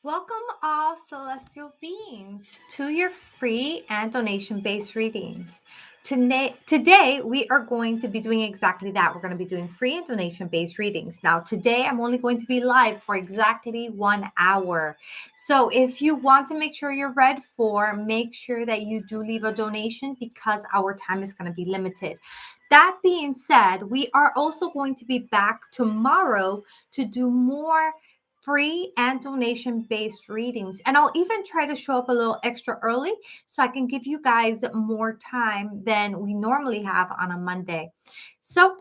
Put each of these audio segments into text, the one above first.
Welcome, all celestial beings, to your free and donation based readings. Today, we are going to be doing exactly that. We're going to be doing free and donation based readings. Now, today, I'm only going to be live for exactly 1 hour. So, if you want to make sure you're read for, make sure that you do leave a donation because our time is going to be limited. That being said, we are also going to be back tomorrow to do more free and donation based readings. And I'll even try to show up a little extra early so I can give you guys more time than we normally have on a Monday. So,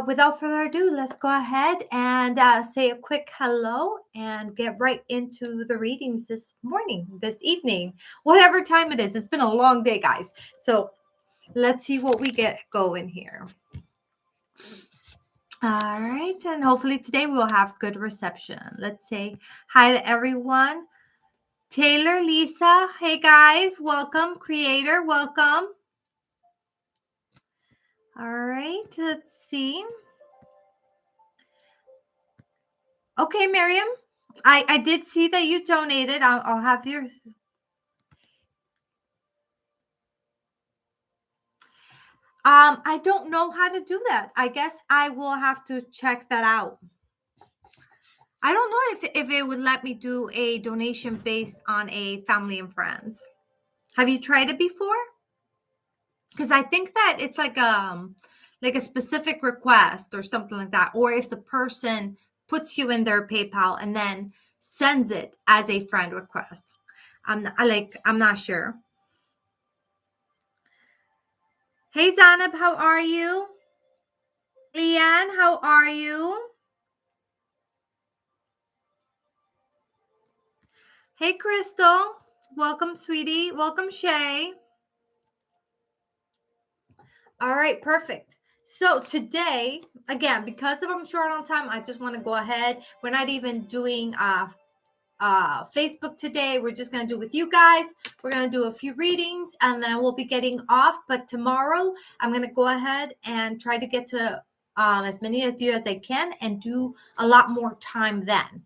without further ado, let's go ahead and say a quick hello and get right into the readings this morning, this evening, whatever time it is. It's been a long day, guys. So, let's see what we get going here. All right, and hopefully today we will have good reception. Let's say hi to everyone. Taylor, Lisa, hey guys, welcome. Creator, welcome. All right, let's see. Okay, Miriam, I did see that you donated. I'll have your... I don't know how to do that. I guess I will have to check that out. I don't know if it would let me do a donation based on a family and friends. Have you tried it before? Because I think that it's like a specific request or something like that. Or if the person puts you in their PayPal and then sends it as a friend request. I'm not sure. Hey Zanab, how are you? Leanne, how are you? Hey Crystal, welcome sweetie. Welcome Shay. All right, perfect. So today, again, because I'm short on time, I just want to go ahead. We're not even doing Facebook today. We're just going to do with you guys. We're going to do a few readings and then we'll be getting off. But tomorrow, I'm going to go ahead and try to get to as many of you as I can and do a lot more time then.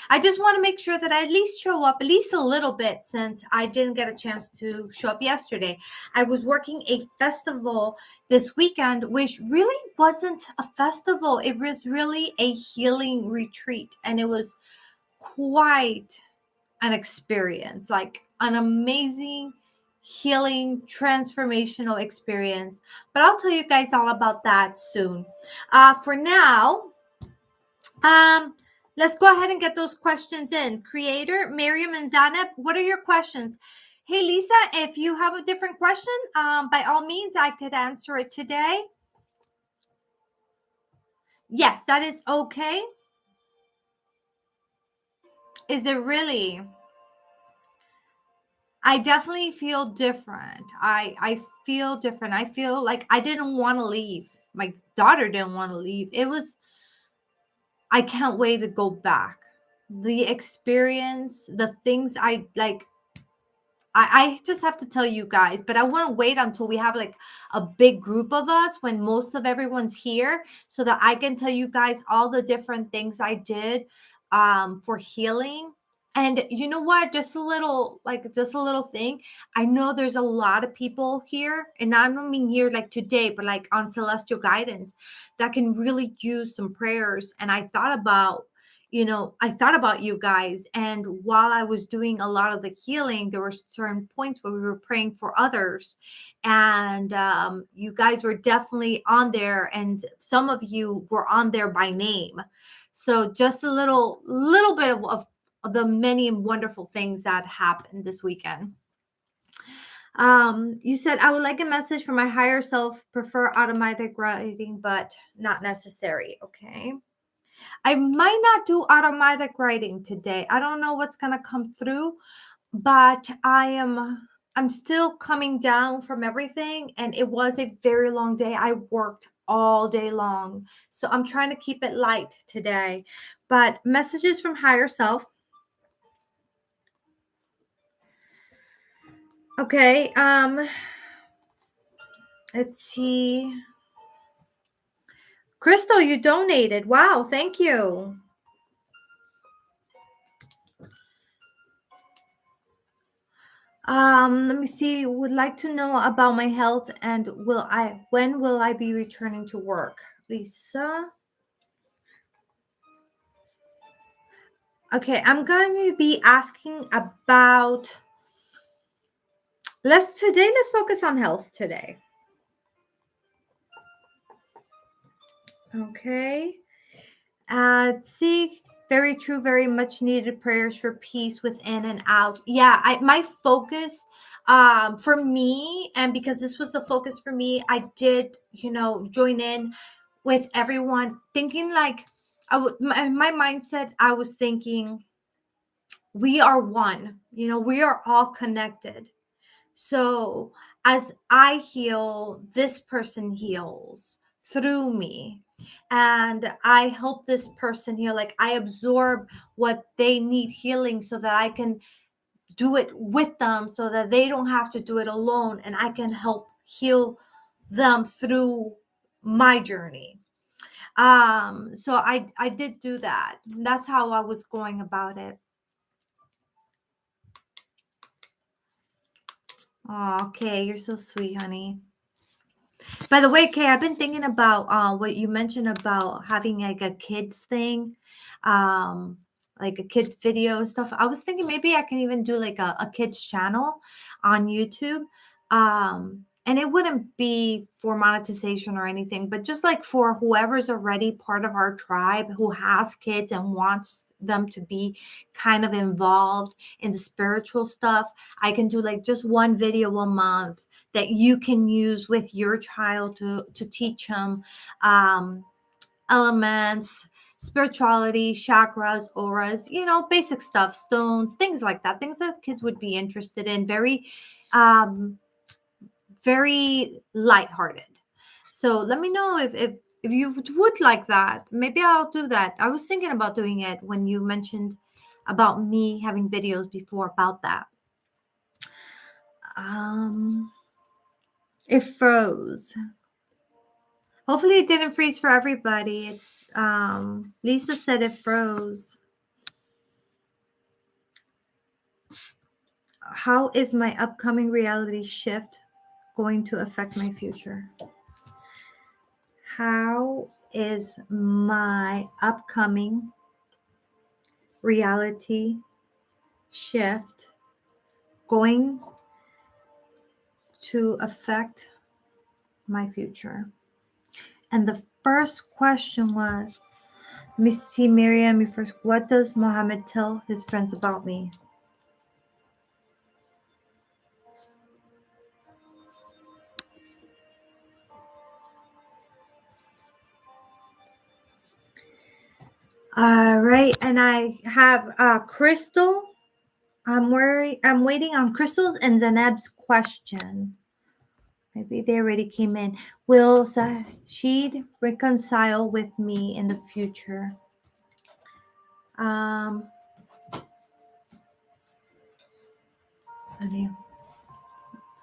I just want to make sure that I at least show up at least a little bit since I didn't get a chance to show up yesterday. I was working a festival this weekend, which really wasn't a festival. It was really a healing retreat. And it was quite an experience, like an amazing healing transformational experience. But I'll tell you guys all about that soon. For now, let's go ahead and get those questions in. Creator, Miriam and Zanab, what are your questions? Hey, Lisa, if you have a different question, by all means, I could answer it today. Yes, that is okay. Is it really? I definitely feel different. I feel different. I feel like I didn't want to leave. My daughter didn't want to leave. I can't wait to go back. The experience, the things I like, I just have to tell you guys, but I want to wait until we have like a big group of us when most of everyone's here so that I can tell you guys all the different things I did for healing. And you know what? Just a little thing. I know there's a lot of people here, and I don't mean here like today, but like on celestial guidance that can really use some prayers. And I thought about you guys. And while I was doing a lot of the healing, there were certain points where we were praying for others. And you guys were definitely on there. And some of you were on there by name. So just a little bit of the many wonderful things that happened this weekend. You said, I would like a message from my higher self, prefer automatic writing, but not necessary. Okay. I might not do automatic writing today. I don't know what's going to come through, but I'm still coming down from everything, and it was a very long day. I worked all day long. So I'm trying to keep it light today. But messages from higher self. Okay, let's see. Crystal, you donated. Wow, thank you. Let me see. Would like to know about my health and when will I be returning to work? Lisa. Okay, I'm going to be asking about let's focus on health today. Okay. See, very true, very much needed prayers for peace within and out. Yeah, my focus for me, and because this was a focus for me, I did, join in with everyone thinking like my mindset, I was thinking we are one, we are all connected. So as I heal, this person heals through me. And I help this person heal. Like I absorb what they need healing so that I can do it with them so that they don't have to do it alone. And I can help heal them through my journey. So I did do that. That's how I was going about it. Oh, okay, you're so sweet, honey. By the way, Kay, I've been thinking about what you mentioned about having like a kids thing, um, like a kids video stuff. I was thinking maybe I can even do like a kids channel on YouTube. And it wouldn't be for monetization or anything, but just like for whoever's already part of our tribe who has kids and wants them to be kind of involved in the spiritual stuff. I can do like just one video a month that you can use with your child to teach them elements, spirituality, chakras, auras, basic stuff, stones, things like that, things that kids would be interested in. Um, very lighthearted. So let me know if you would like that. Maybe I'll do that. I was thinking about doing it when you mentioned about me having videos before about that. It froze. Hopefully it didn't freeze for everybody. It's Lisa said it froze. How is my upcoming reality shift going to affect my future? How is my upcoming reality shift going to affect my future? And the first question was, let me see, Miriam, first, what does Mohammed tell his friends about me? All right, and I have Crystal. I'm waiting on Crystal's and Zaneb's question. Maybe they already came in. Will Sashid reconcile with me in the future?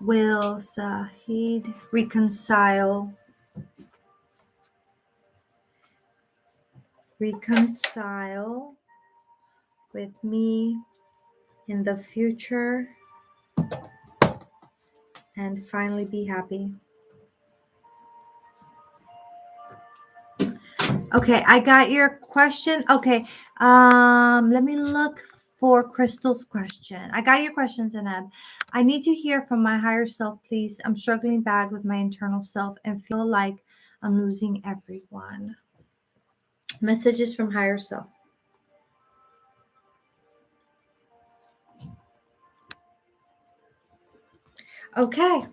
Will Sahid reconcile with me in the future and finally be happy? Okay, I got your question. Okay, let me look for Crystal's question. I got your question, Zaneb. I need to hear from my higher self, please. I'm struggling bad with my internal self and feel like I'm losing everyone. Messages from higher self. Okay.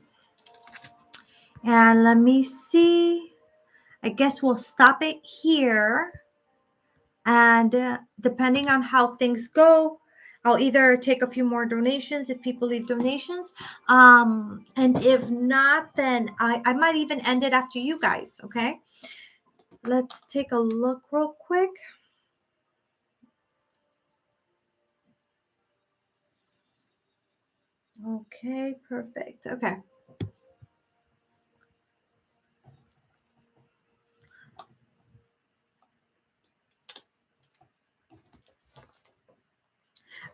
And let me see. I guess we'll stop it here. And depending on how things go, I'll either take a few more donations if people leave donations. And if not, then I might even end it after you guys. Okay. Let's take a look real quick. Okay, perfect. Okay.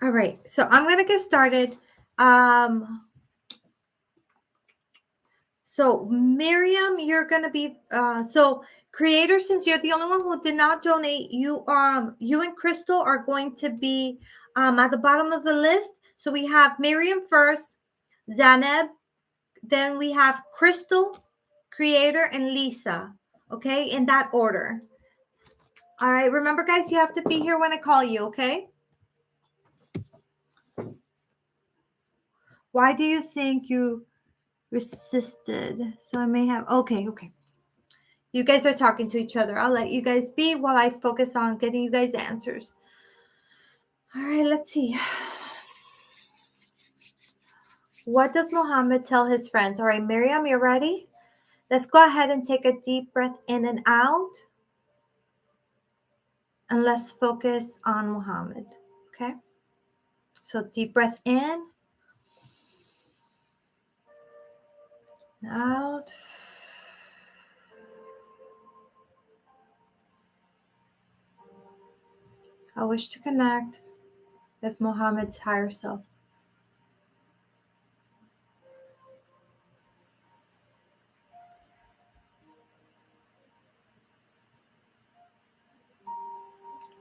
All right. So I'm going to get started. Um, so Miriam, you're gonna be so creator, since you're the only one who did not donate, you and Crystal are going to be at the bottom of the list. So we have Miriam first, Zaneb, then we have Crystal, creator, and Lisa. Okay, in that order. All right, remember guys, you have to be here when I call you, okay? Why do you think you resisted? So I may have, okay. You guys are talking to each other. I'll let you guys be while I focus on getting you guys answers. All right, let's see. What does Muhammad tell his friends? All right, Miriam, you're ready? Let's go ahead and take a deep breath in and out. And let's focus on Muhammad, okay? So deep breath in, out. I wish to connect with Muhammad's higher self.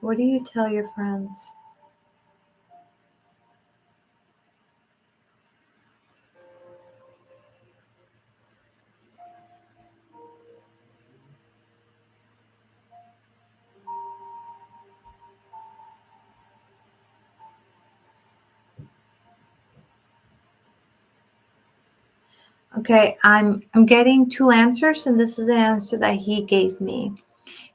What do you tell your friends? Okay, I'm getting two answers, and this is the answer that he gave me.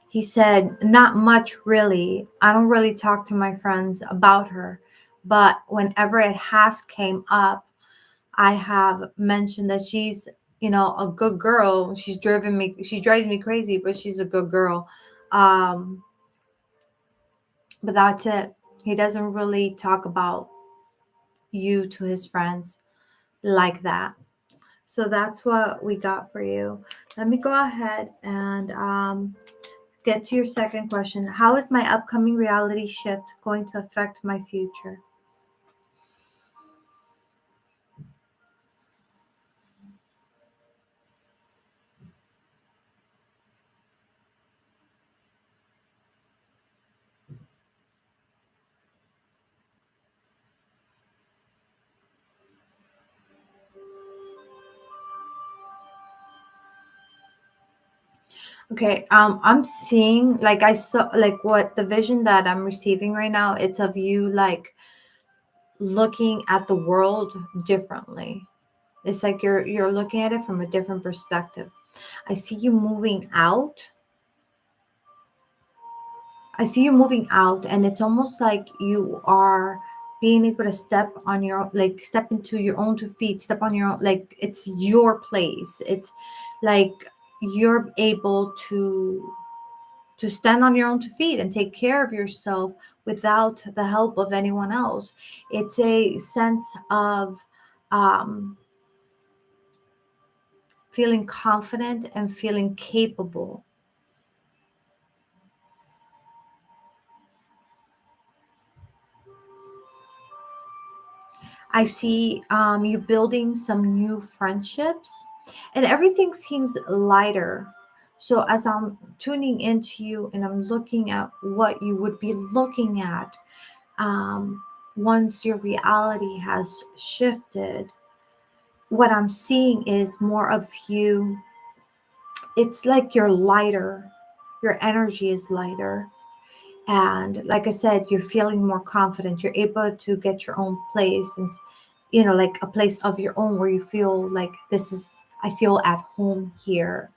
He said, not much really. I don't really talk to my friends about her, but whenever it has came up, I have mentioned that she's, a good girl. She drives me crazy, but she's a good girl. But that's it. He doesn't really talk about you to his friends like that. So that's what we got for you. Let me go ahead and get to your second question. How is my upcoming reality shift going to affect my future? Okay, I'm seeing, like, I saw, like, what the vision that I'm receiving right now, it's of you like looking at the world differently. It's like you're looking at it from a different perspective. I see you moving out. I see you moving out, and it's almost like you are being able to step into your own 2 feet, step on your own, like it's your place. It's like you're able to stand on your own 2 feet and take care of yourself without the help of anyone else. It's a sense of um, feeling confident and feeling capable. I see you building some new friendships, and everything seems lighter. So, as I'm tuning into you and I'm looking at what you would be looking at um, once your reality has shifted, what I'm seeing is more of you. It's like you're lighter, your energy is lighter. And like I said, you're feeling more confident. You're able to get your own place, and like a place of your own where you feel like I feel at home here.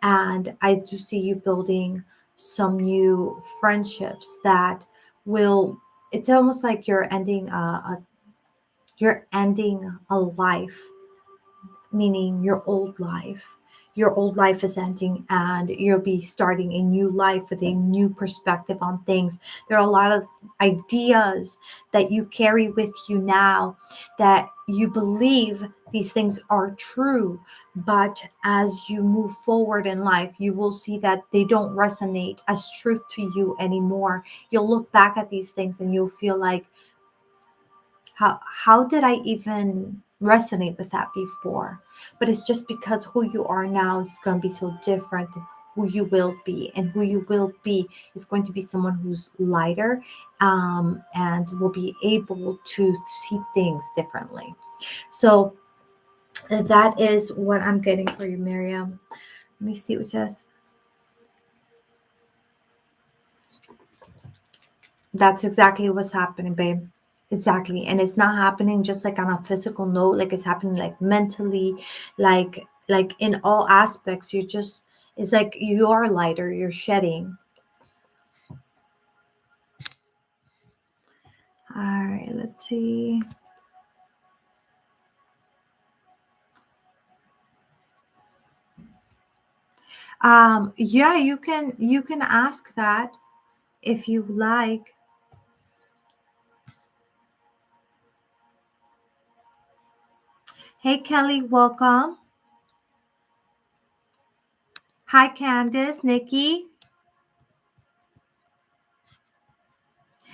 And I do see you building some new friendships that will, it's almost like you're ending a life, meaning your old life is ending and you'll be starting a new life with a new perspective on things. There are a lot of ideas that you carry with you now that you believe these things are true, but as you move forward in life you will see that they don't resonate as truth to you anymore. You'll look back at these things and you'll feel like, how did I even resonate with that before? But it's just because who you are now is going to be so different than who you will be, and who you will be is going to be someone who's lighter, and will be able to see things differently. So that is what I'm getting for you, Miriam. Let me see what it says. That's exactly what's happening, babe. Exactly. And it's not happening just like on a physical note, like it's happening like mentally, like in all aspects. You're just, it's like you are lighter, you're shedding. All right, let's see. Yeah, you can ask that if you like. Hey Kelly, welcome. Hi Candice, Nikki.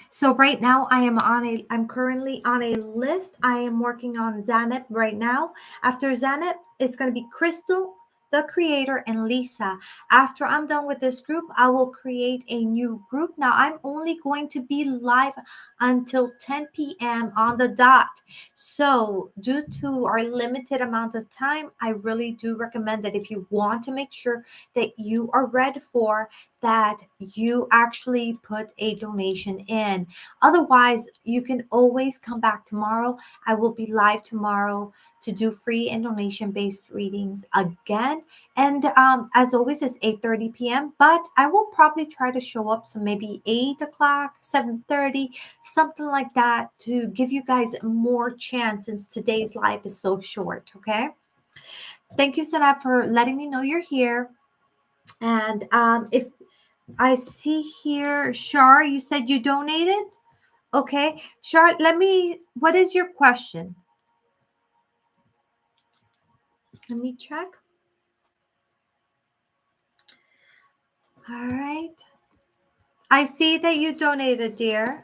So right now I'm currently on a list. I am working on Zanep right now. After Zanep, it's going to be Crystal, the creator, and Lisa. After I'm done with this group, I will create a new group. Now I'm only going to be live until 10 p.m. on the dot. So due to our limited amount of time, I really do recommend that if you want to make sure that you are read for, that you actually put a donation in. Otherwise, you can always come back tomorrow. I will be live tomorrow to do free and donation based readings again. And as always, it's 8:30 p.m. But I will probably try to show up some maybe 8 o'clock, 7:30, something like that, to give you guys more chance since today's live is so short. Okay. Thank you, Sanat, for letting me know you're here. And if I see here, Shar, you said you donated? Okay. Shar, what is your question? Let me check. All right. I see that you donated, dear.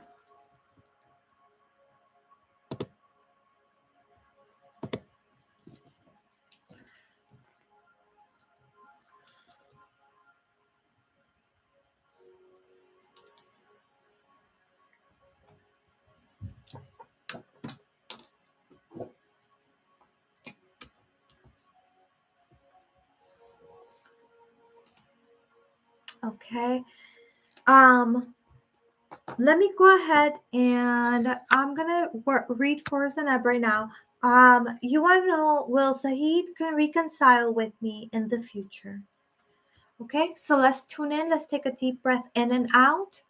Okay. Um, Let me go ahead and I'm gonna read for Zanab right now. You want to know, will Saeed can reconcile with me in the future? Okay, so let's tune in. Let's take a deep breath in and out.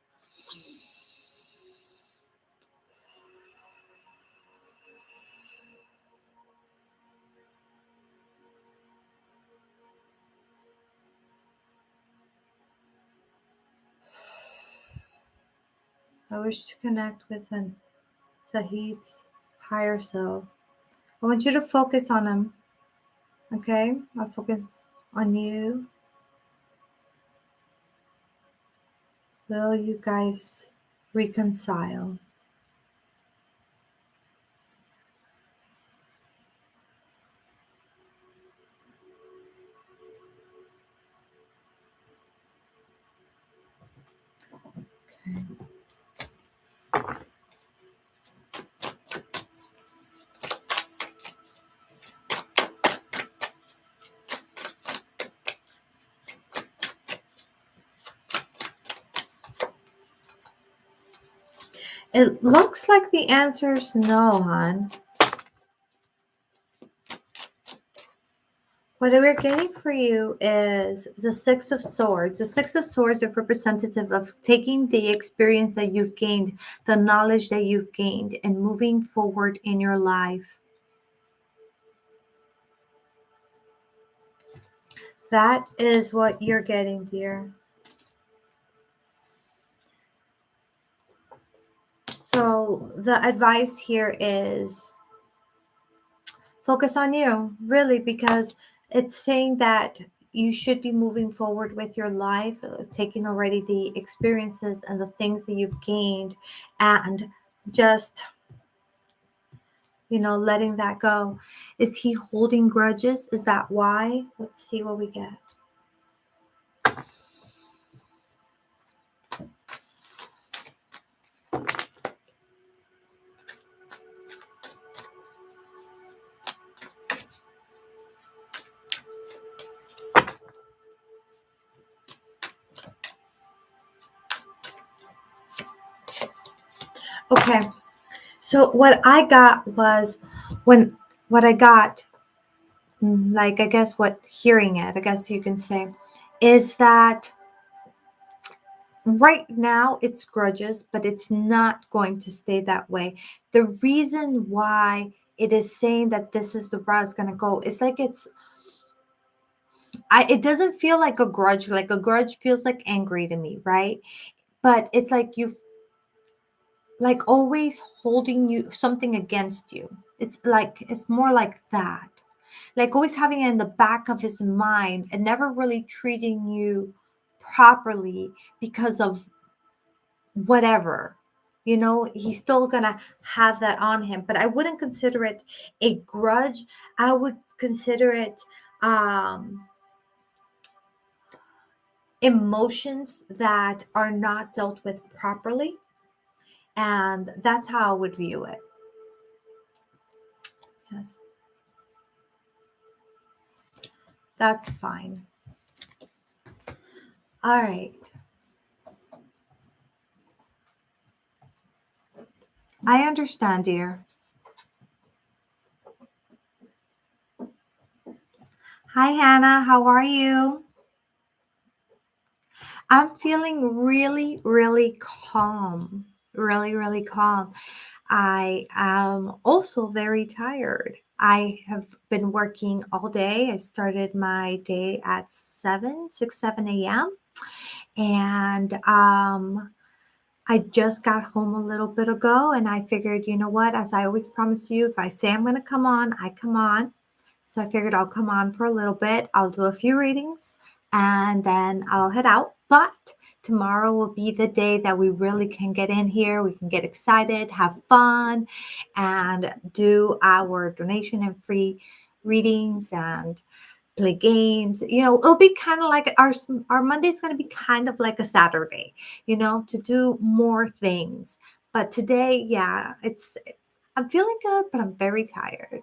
I wish to connect with Saeed's higher self. I want you to focus on him. Okay, I'll focus on you. Will you guys reconcile? It looks like the answer is no, hon. What we're getting for you is the Six of Swords. The Six of Swords are representative of taking the experience that you've gained, the knowledge that you've gained, and moving forward in your life. That is what you're getting, dear. So the advice here is focus on you, really, because it's saying that you should be moving forward with your life, taking already the experiences and the things that you've gained, and just letting that go. Is he holding grudges? Is that why? Let's see what we get. Okay. So what I got was what I got, like, I guess hearing it, I guess you can say, is that right now it's grudges, but it's not going to stay that way. The reason why it is saying that this is the route it's going to go, it's like it doesn't feel like a grudge. Like a grudge feels like angry to me, right? But it's like you like always holding you something against you. It's more like that. Like always having it in the back of his mind and never really treating you properly because of whatever. He's still gonna have that on him. But I wouldn't consider it a grudge. I would consider it emotions that are not dealt with properly. And that's how I would view it. Yes. That's fine. All right. I understand, dear. Hi, Hannah. How are you? I'm feeling really, really calm. Really, really calm. I am also very tired. I have been working all day. I started my day at 7 a.m. And I just got home a little bit ago, and I figured, you know what, as I always promise you, if I say I'm going to come on, I come on. So I figured I'll come on for a little bit. I'll do a few readings and then I'll head out. But tomorrow will be the day that we really can get in here. We can get excited, have fun, and do our donation and free readings and play games. It'll be kind of like our Monday's going to be kind of like a Saturday, to do more things. But today, yeah, I'm feeling good, but I'm very tired.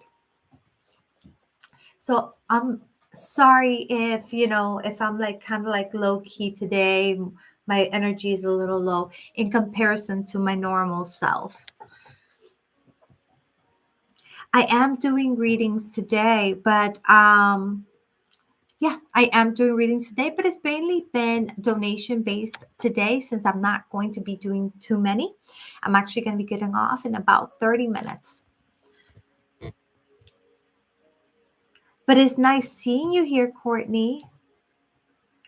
So I'm sorry if I'm like kind of like low key today. My energy is a little low in comparison to my normal self. I am doing readings today, but yeah, I am doing readings today, but it's mainly been donation based today since I'm not going to be doing too many. I'm actually going to be getting off in about 30 minutes. But it's nice seeing you here, Courtney.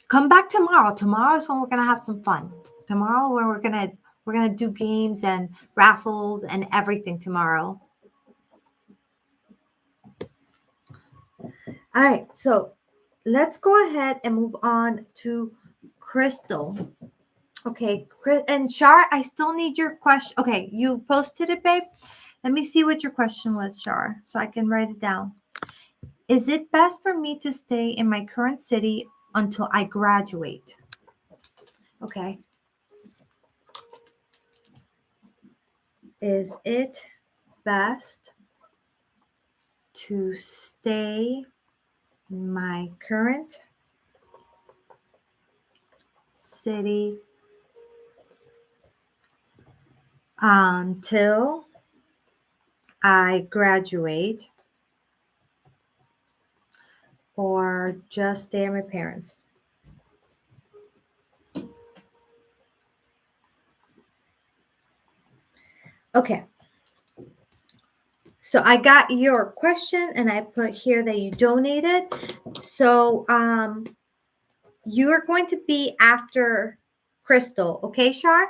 Come back tomorrow. Tomorrow is when we're going to have some fun. Tomorrow when we're going to do games and raffles and everything tomorrow. All right, so let's go ahead and move on to Crystal. Okay, and Shar, I still need your question. Okay, you posted it, babe. Let me see what your question was, Shar, so I can write it down. Is it best for me to stay in my current city until I graduate? Okay. Is it best to stay in my current city until I graduate, or just stay at my parents'? Okay. So I got your question and I put here that you donated. So you are going to be after Crystal. Okay, Shar?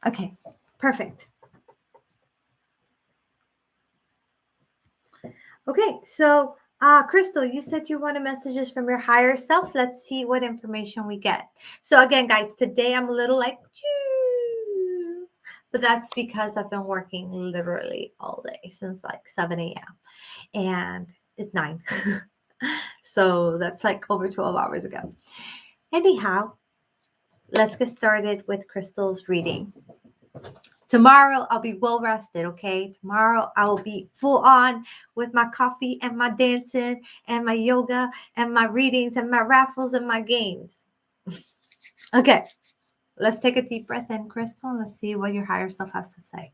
Okay, perfect. Okay, so Crystal, you said you wanted messages from your higher self. Let's see what information we get. So again, guys, today I'm a little like, but that's because I've been working literally all day since like 7 a.m. and it's 9. So that's like over 12 hours ago. Anyhow, let's get started with Crystal's reading. Tomorrow I'll be well rested, okay? Tomorrow I will be full on with my coffee and my dancing and my yoga and my readings and my raffles and my games. Okay, let's take a deep breath in, Crystal, and let's see what your higher self has to say.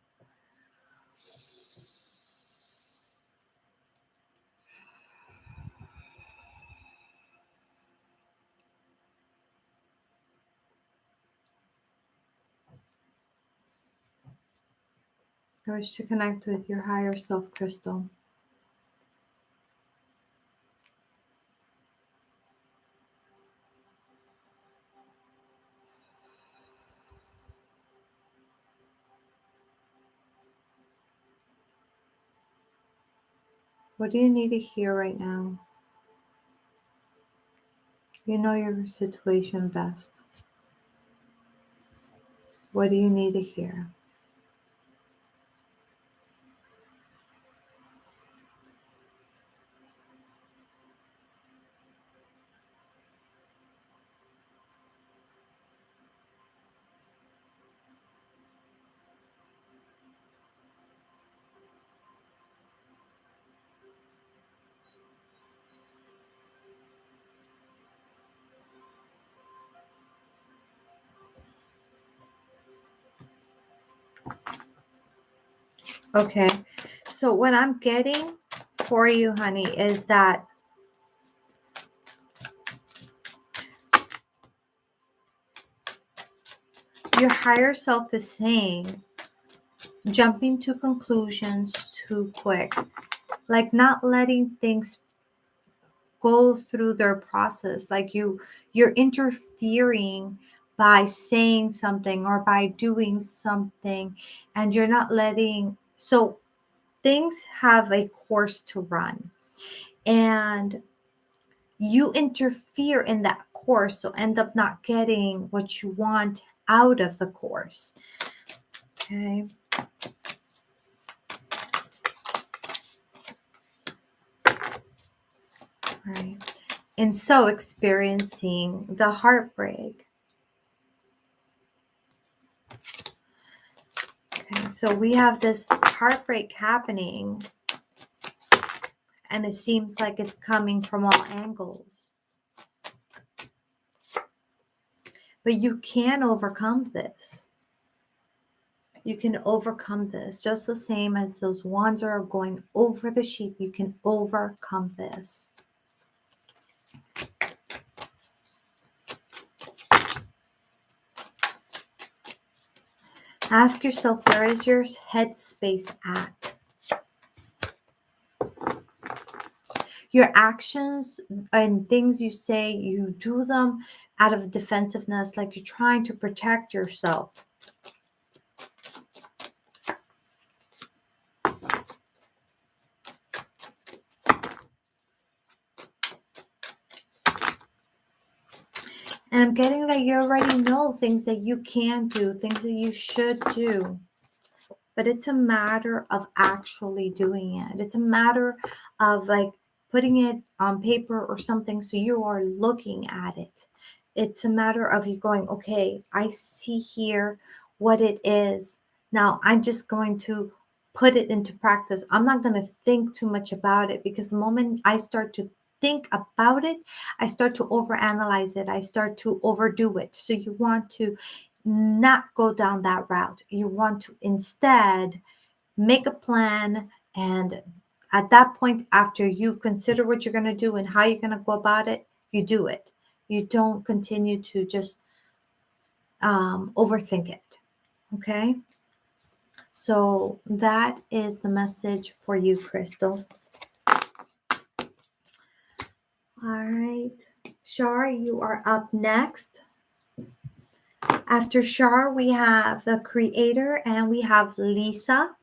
I wish to connect with your higher self, Crystal. What do you need to hear right now? You know your situation best. What do you need to hear? Okay, so what I'm getting for you, honey, is that your higher self is saying jumping to conclusions too quick, like not letting things go through their process, like you're interfering by saying something or by doing something, and you're not letting, so things have a course to run and you interfere in that course, so end up not getting what you want out of the course. Okay. Right. And so experiencing the heartbreak. Okay, so we have this heartbreak happening, and it seems like it's coming from all angles. But you can overcome this. You can overcome this just the same as those wands are going over the sheep. You can overcome this. Ask yourself, where is your headspace at? Your actions and things you say, you do them out of defensiveness, like you're trying to protect yourself. And I'm getting that you already know things that you can do, things that you should do. But it's a matter of actually doing it. It's a matter of like putting it on paper or something so you are looking at it. It's a matter of you going, okay, I see here what it is. Now I'm just going to put it into practice. I'm not going to think too much about it, because the moment I start to think about it, I start to overanalyze it. I start to overdo it. So you want to not go down that route. You want to instead make a plan, and at that point, after you've considered what you're going to do and how you're going to go about it, you do it. You don't continue to just overthink it. Okay? So that is the message for you, Crystal. All right. Shar, you are up next. After Shar, we have the creator and we have Lisa.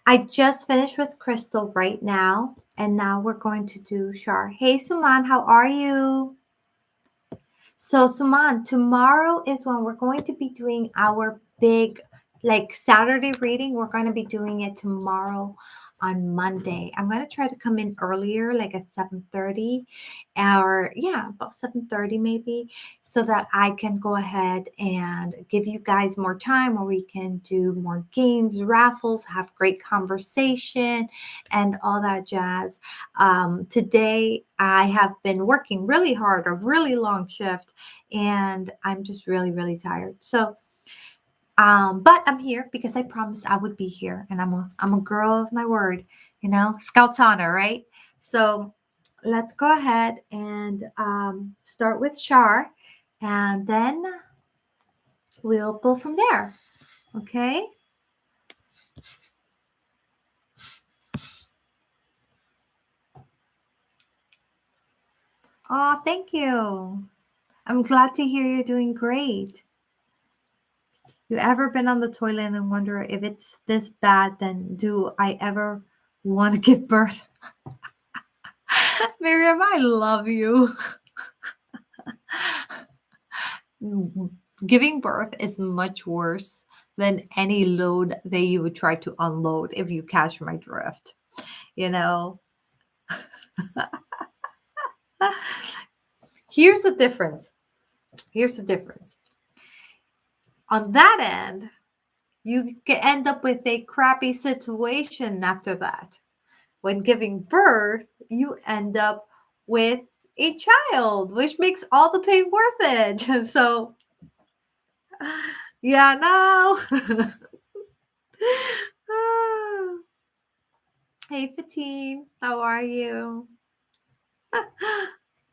I just finished with Crystal right now, and now we're going to do Shar. Hey, Suman, how are you? So, Suman, tomorrow is when we're going to be doing our big, like Saturday reading. We're going to be doing it tomorrow on Monday. I'm going to try to come in earlier, like at 7:30, or yeah, about 7:30 maybe, so that I can go ahead and give you guys more time where we can do more games, raffles, have great conversation, and all that jazz. Today, I have been working really hard, a really long shift, and I'm just really, really tired. So, but I'm here because I promised I would be here, and I'm a girl of my word, Scout's honor, right? So, let's go ahead and start with Shar, and then we'll go from there. Okay? Oh, thank you. I'm glad to hear you're doing great. You ever been on the toilet and wonder if it's this bad, then do I ever want to give birth? Miriam, I love you. Giving birth is much worse than any load that you would try to unload, if you catch my drift. You know, here's the difference. Here's the difference. On that end, you can end up with a crappy situation after that. When giving birth, you end up with a child, which makes all the pain worth it. So, yeah, no. Hey, Fatine, how are you?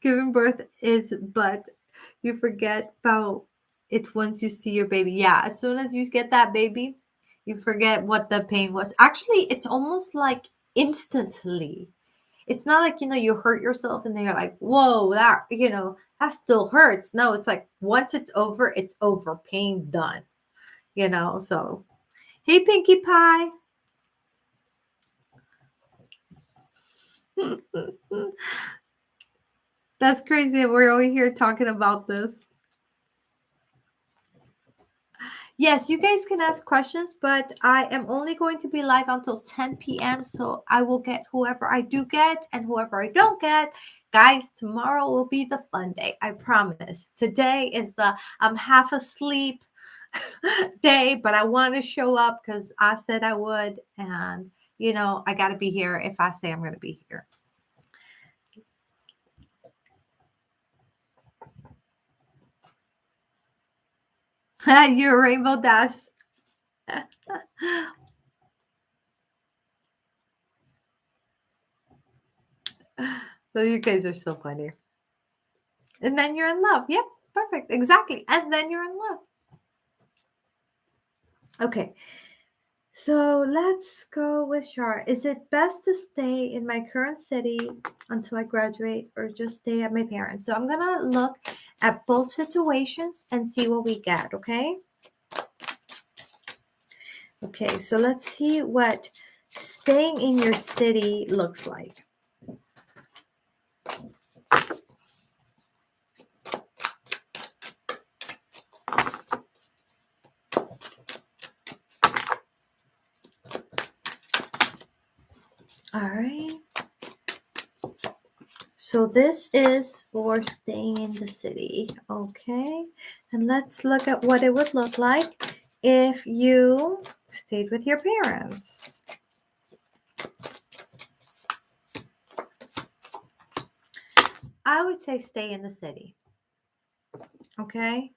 Giving birth is, but you forget about it once you see your baby. Yeah, as soon as you get that baby, you forget what the pain was. Actually, it's almost like instantly. It's not like, you hurt yourself and then you're like, whoa, that still hurts. No, it's like once it's over, pain done, so. Hey, Pinkie Pie. That's crazy. We're over here talking about this. Yes, you guys can ask questions, but I am only going to be live until 10 p.m. So I will get whoever I do get, and whoever I don't get. Guys, tomorrow will be the fun day. I promise. Today is the I'm half asleep day, but I want to show up because I said I would. And, I got to be here if I say I'm going to be here. You're a Rainbow Dash. So you guys are so funny. And then you're in love. Yep, perfect. Exactly. And then you're in love. Okay. So let's go with Shar. Is it best to stay in my current city until I graduate, or just stay at my parents? So I'm going to look at both situations and see what we get, okay? Okay, so let's see what staying in your city looks like. All right. So this is for staying in the city, okay? And let's look at what it would look like if you stayed with your parents. I would say stay in the city, okay?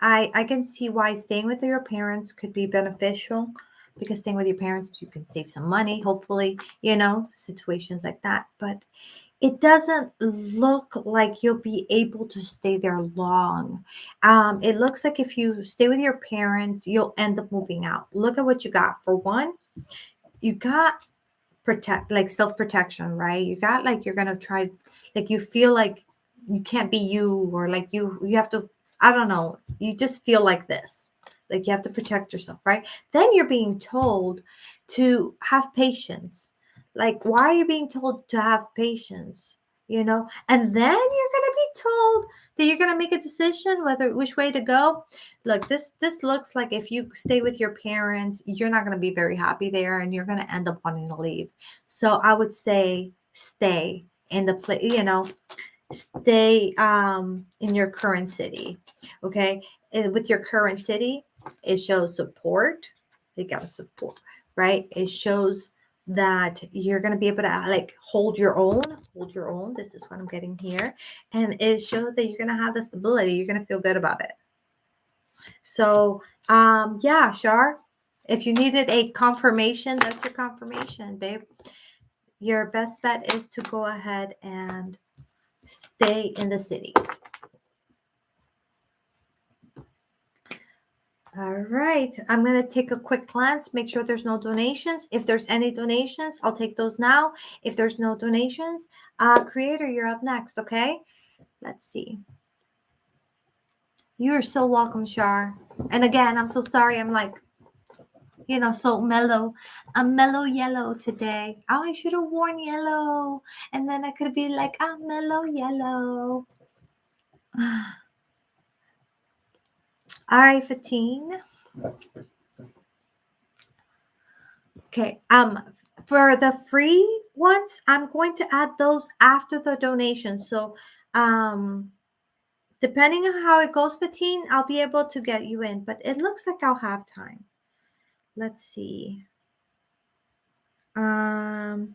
I can see why staying with your parents could be beneficial, because staying with your parents, you can save some money, hopefully, situations like that. But it doesn't look like you'll be able to stay there long. It looks like if you stay with your parents, you'll end up moving out. Look at what you got. For one, you got self-protection, right? You got you're gonna try, you feel like you can't be you, or you have to, I don't know, you just feel like this. Like, you have to protect yourself, right? Then you're being told to have patience. Like, why are you being told to have patience? You know, and then you're gonna be told that you're gonna make a decision whether which way to go. Look, this looks like if you stay with your parents, you're not gonna be very happy there, and you're gonna end up wanting to leave. So I would say stay in the place, you know, stay in your current city. Okay. And with your current city, it shows support. You got to support, right? It shows that you're going to be able to like hold your own. This is what I'm getting here. And it shows that you're going to have the stability. You're going to feel good about it. So yeah, Shar, if you needed a confirmation, that's your confirmation, babe. Your best bet is to go ahead and stay in the city. All right. I'm going to take a quick glance, make sure there's no donations. If there's any donations, I'll take those now. If there's no donations, creator, you're up next. Okay. Let's see. You're so welcome, Shar. And again, I'm so sorry. I'm like, you know, so mellow. I'm mellow yellow today. Oh, I should have worn yellow. And then I could be like, I'm mellow yellow. All right, Fatine. Okay. For the free ones, I'm going to add those after the donation. So, depending on how it goes, Fatine, I'll be able to get you in. But it looks like I'll have time. Let's see. PayPal.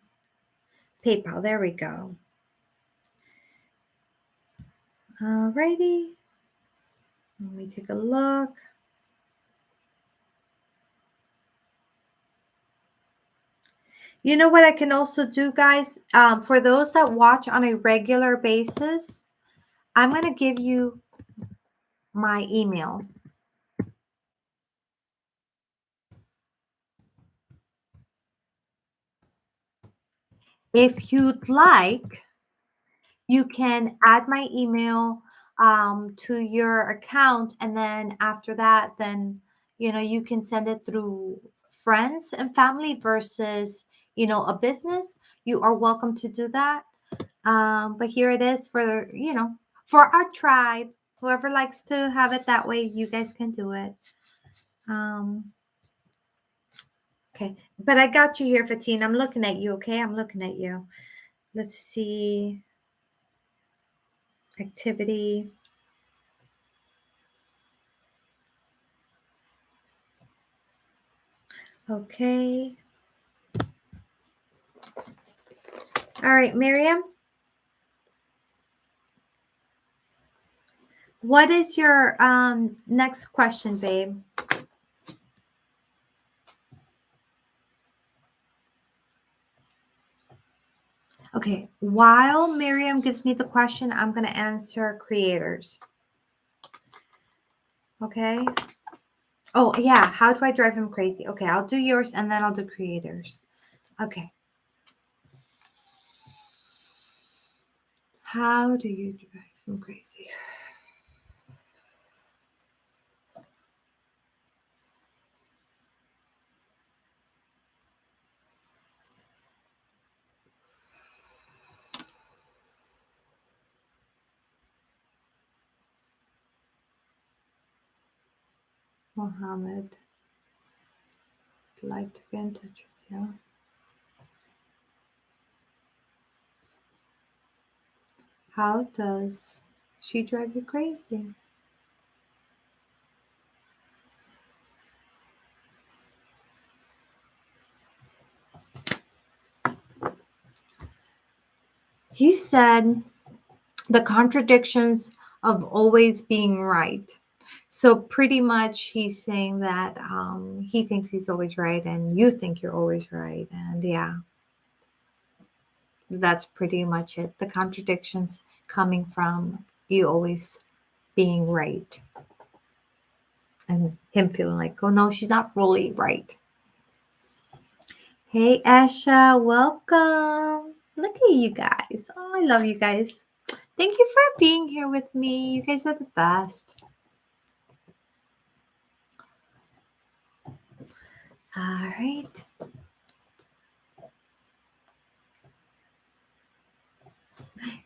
There we go. Alrighty. Let me take a look. You know what I can also do, guys? For those that watch on a regular basis, I'm going to give you my email. If you'd like, you can add my email to your account, and then after that, then you know you can send it through friends and family versus a business. You are welcome to do that. But here it is for for our tribe. Whoever likes to have it that way, you guys can do it. Okay, but I got you here, Fatine. I'm looking at you. Okay, I'm looking at you. Let's see. Activity. Okay. All right, Miriam. What is your next question, babe? Okay, while Miriam gives me the question, I'm going to answer creators. Okay. Oh, yeah. How do I drive him crazy? Okay, I'll do yours and then I'll do creators. Okay. How do you drive him crazy? Mohammed, I'd like to get in touch with you. How does she drive you crazy? He said the contradictions of always being right. So pretty much he's saying that he thinks he's always right and you think you're always right. And yeah, that's pretty much it. The contradictions coming from you always being right and him feeling like, oh no, she's not really right. Hey, Asha, welcome. Look at you guys. Oh, I love you guys. Thank you for being here with me. You guys are the best. All right.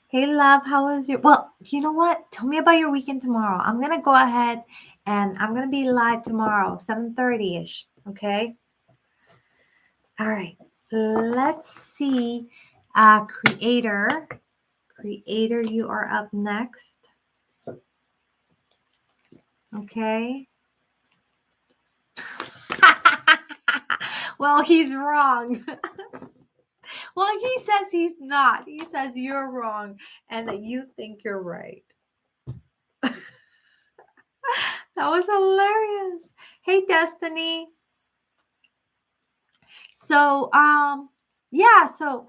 Hey, love, how was your? Well, you know what? Tell me about your weekend tomorrow. I'm gonna go ahead and I'm gonna be live tomorrow, 7:30 ish. Okay. All right. Let's see. Creator, you are up next. Okay. Well, he's wrong. Well, he says he's not. He says you're wrong and that you think you're right. That was hilarious. Hey, Destiny. So, yeah, so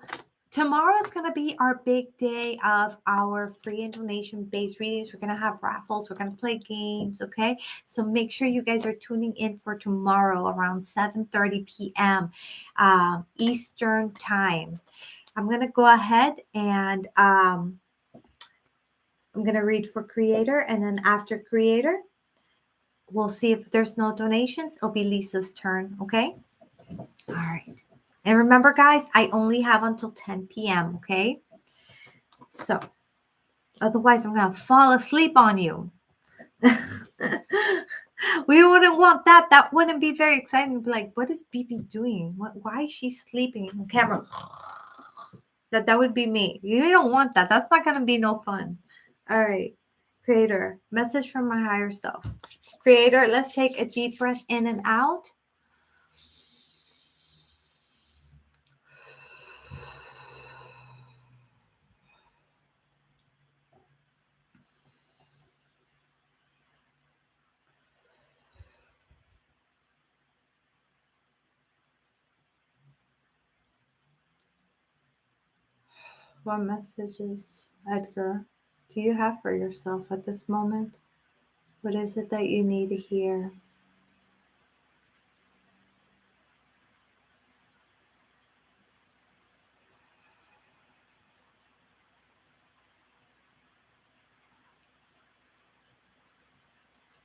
tomorrow is going to be our big day of our free and donation based readings. We're going to have raffles. We're going to play games. Okay. So make sure you guys are tuning in for tomorrow around 7:30 p.m. Eastern time. I'm going to go ahead and I'm going to read for creator. And then after creator, we'll see if there's no donations. It'll be Lisa's turn. Okay. All right. And remember, guys, I only have until 10 p.m., okay? So, otherwise, I'm going to fall asleep on you. We wouldn't want that. That wouldn't be very exciting. Be like, what is Bebe doing? Why is she sleeping on camera? That would be me. You don't want that. That's not going to be no fun. All right. Creator, message from my higher self. Creator, let's take a deep breath in and out. What messages, Edgar, do you have for yourself at this moment? What is it that you need to hear?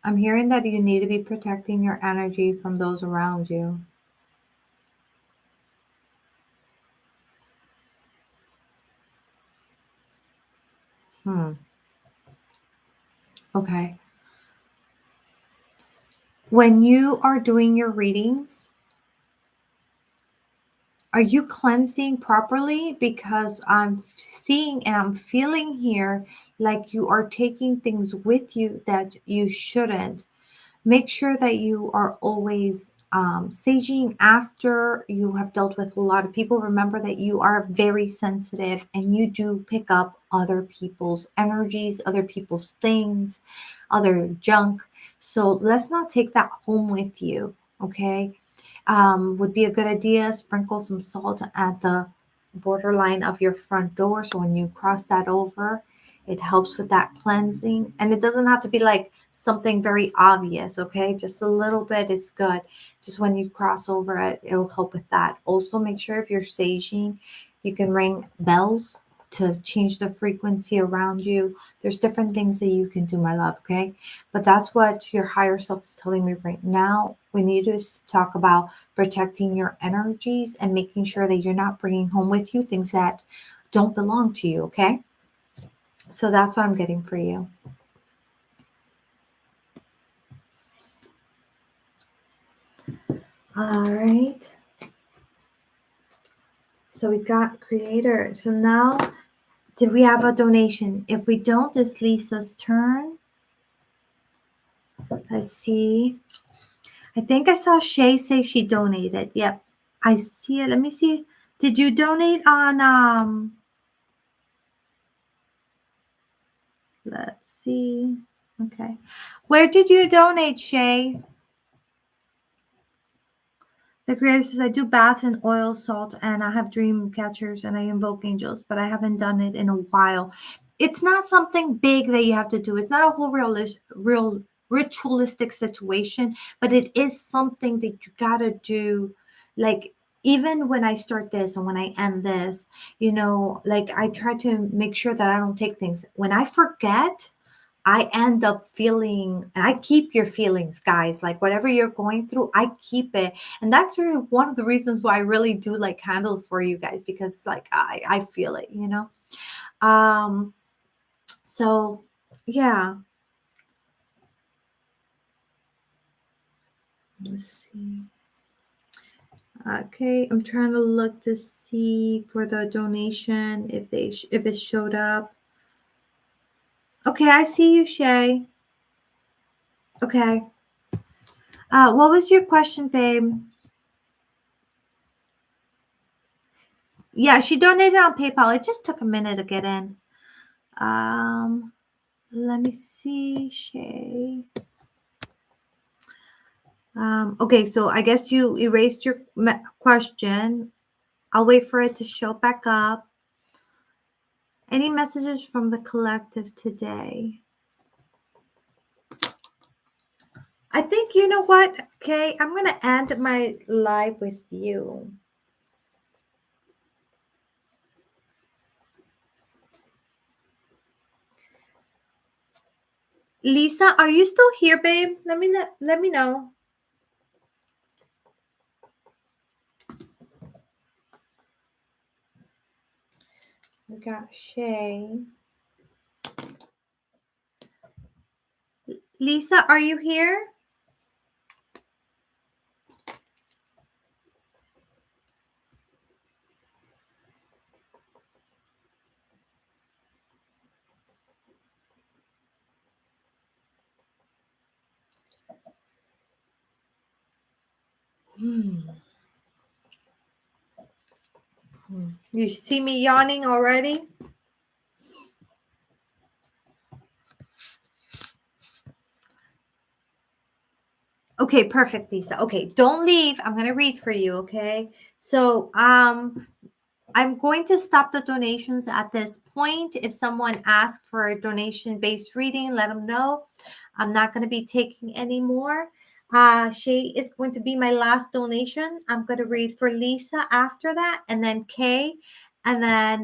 I'm hearing that you need to be protecting your energy from those around you. Okay. When you are doing your readings, are you cleansing properly? Because I'm seeing and I'm feeling here like you are taking things with you that you shouldn't. Make sure that you are always saging after you have dealt with a lot of people. Remember that you are very sensitive and you do pick up other people's energies, other people's things, other junk. So let's not take that home with you, okay? Would be a good idea. Sprinkle some salt at the borderline of your front door. So when you cross that over, it helps with that cleansing. And it doesn't have to be like something very obvious, okay? Just a little bit is good. Just when you cross over it, it'll help with that. Also, make sure if you're saging, you can ring bells to change the frequency around you. There's different things that you can do, my love, okay? But that's what your higher self is telling me right now. We need to talk about protecting your energies and making sure that you're not bringing home with you things that don't belong to you, okay? So that's what I'm getting for you. All right. So we got creator. So now, did we have a donation? If we don't, it's Lisa's turn. Let's see. I think I saw Shay say she donated. Yep. I see it. Let me see. Did you donate on let's see. Okay. Where did you donate, Shay? The creator says, I do baths in oil, salt, and I have dream catchers and I invoke angels, but I haven't done it in a while. It's not something big that you have to do. It's not a whole real ritualistic situation, but it is something that you gotta do. Like even when I start this and when I end this, like I try to make sure that I don't take things. When I forget, I end up feeling, and I keep your feelings, guys. Like whatever you're going through, I keep it. And that's really one of the reasons why I really do like handle for you guys, because like I feel it, you know? Um, so yeah, let's see. Okay, I'm trying to look to see for the donation if if it showed up. Okay, I see you, Shay. Okay. What was your question, babe? Yeah, she donated on PayPal. It just took a minute to get in. Um, Let me see, Shay. Okay, so I guess you erased your question. I'll wait for it to show back up. Any messages from the collective today? I think, you know what? Okay, I'm going to end my live with you. Lisa, are you still here, babe? Let me know. We got Shay. Lisa, are you here? You see me yawning already? Okay, perfect, Lisa. Okay, don't leave. I'm gonna read for you, okay? So I'm going to stop the donations at this point. If someone asks for a donation-based reading, let them know. I'm not going to be taking any more. She is going to be my last donation. I'm going to read for Lisa after that, and then Kay, and then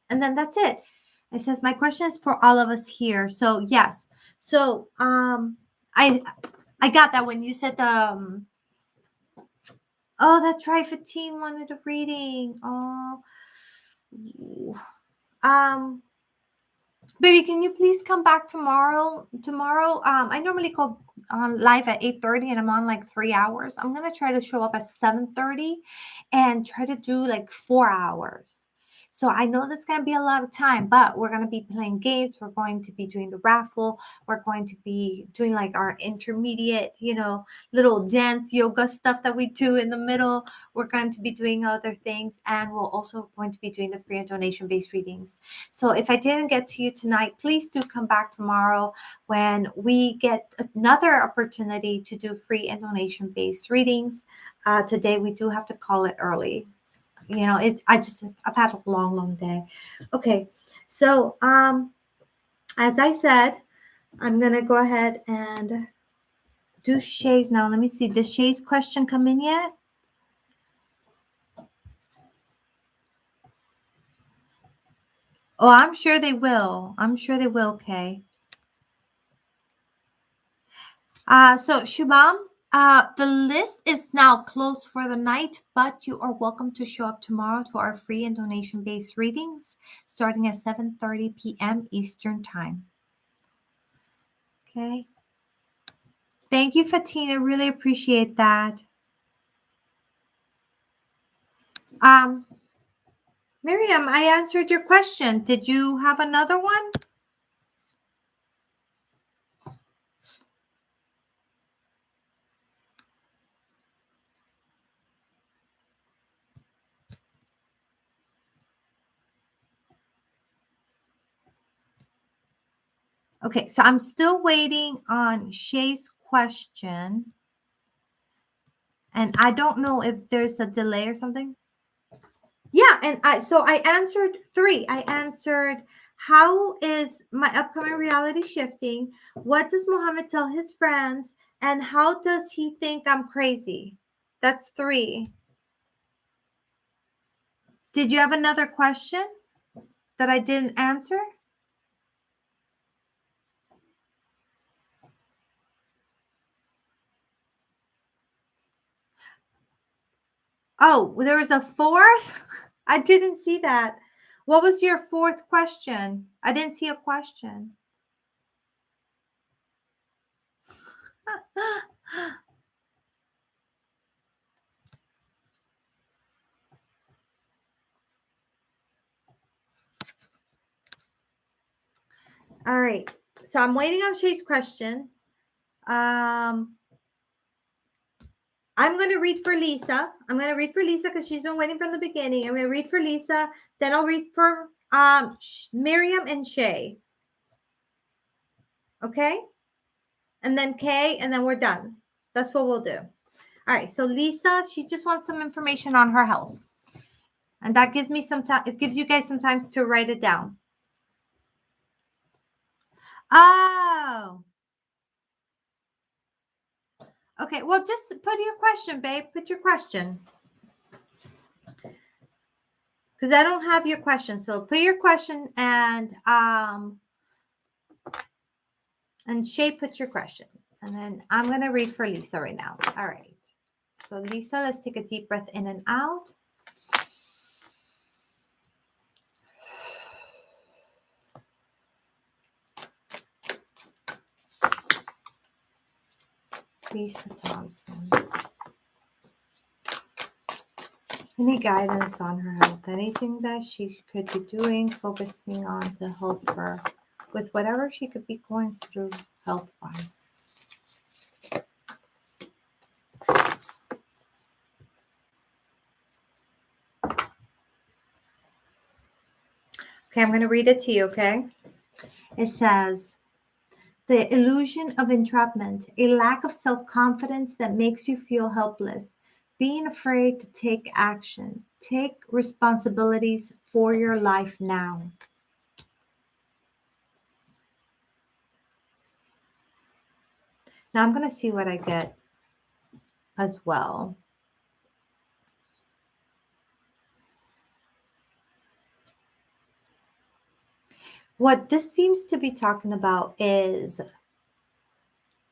that's it. It says my question is for all of us here. So yes. So I got that when you said oh, that's right. Fatine wanted a reading. Oh, um, baby, can you please come back tomorrow? Tomorrow, I normally go on live at 8:30, and I'm on like 3 hours. I'm gonna try to show up at 7:30 and try to do like 4 hours. So I know that's gonna be a lot of time, but we're gonna be playing games. We're going to be doing the raffle. We're going to be doing like our intermediate, little dance yoga stuff that we do in the middle. We're going to be doing other things, and we're also going to be doing the free and donation-based readings. So if I didn't get to you tonight, please do come back tomorrow when we get another opportunity to do free and donation-based readings. Today we do have to call it early. I've had a long, long day. Okay, so as I said, I'm gonna go ahead and do Shay's now. Let me see. Did Shay's question come in yet? Oh, I'm sure they will. I'm sure they will, Kay. So Shubham, the list is now closed for the night, but you are welcome to show up tomorrow to our free and donation-based readings starting at 7:30 p.m. Eastern Time. Okay. Thank you, Fatina. Really appreciate that. Miriam, I answered your question. Did you have another one? Okay, so I'm still waiting on Shay's question. And I don't know if there's a delay or something. Yeah, and I answered 3. I answered, how is my upcoming reality shifting? What does Muhammad tell his friends? And how does he think I'm crazy? That's 3. Did you have another question that I didn't answer? Oh, there was a fourth? I didn't see that. What was your fourth question? I didn't see a question. All right. So I'm waiting on Shay's question. I'm going to read for Lisa. I'm going to read for Lisa because she's been waiting from the beginning. I'm going to read for Lisa. Then I'll read for Miriam and Shay. Okay? And then Kay, and then we're done. That's what we'll do. All right. So Lisa, she just wants some information on her health. And that gives me some time. It gives you guys some time to write it down. Oh. Okay. Well, just put your question, babe. Put your question. Because I don't have your question. So put your question and Shay, put your question. And then I'm going to read for Lisa right now. All right. So Lisa, let's take a deep breath in and out. Lisa Thompson. Any guidance on her health? Anything that she could be doing, focusing on to help her with whatever she could be going through health-wise? Okay, I'm going to read it to you, okay? It says, the illusion of entrapment, a lack of self-confidence that makes you feel helpless, being afraid to take action. Take responsibilities for your life now. Now I'm going to see what I get as well. What this seems to be talking about is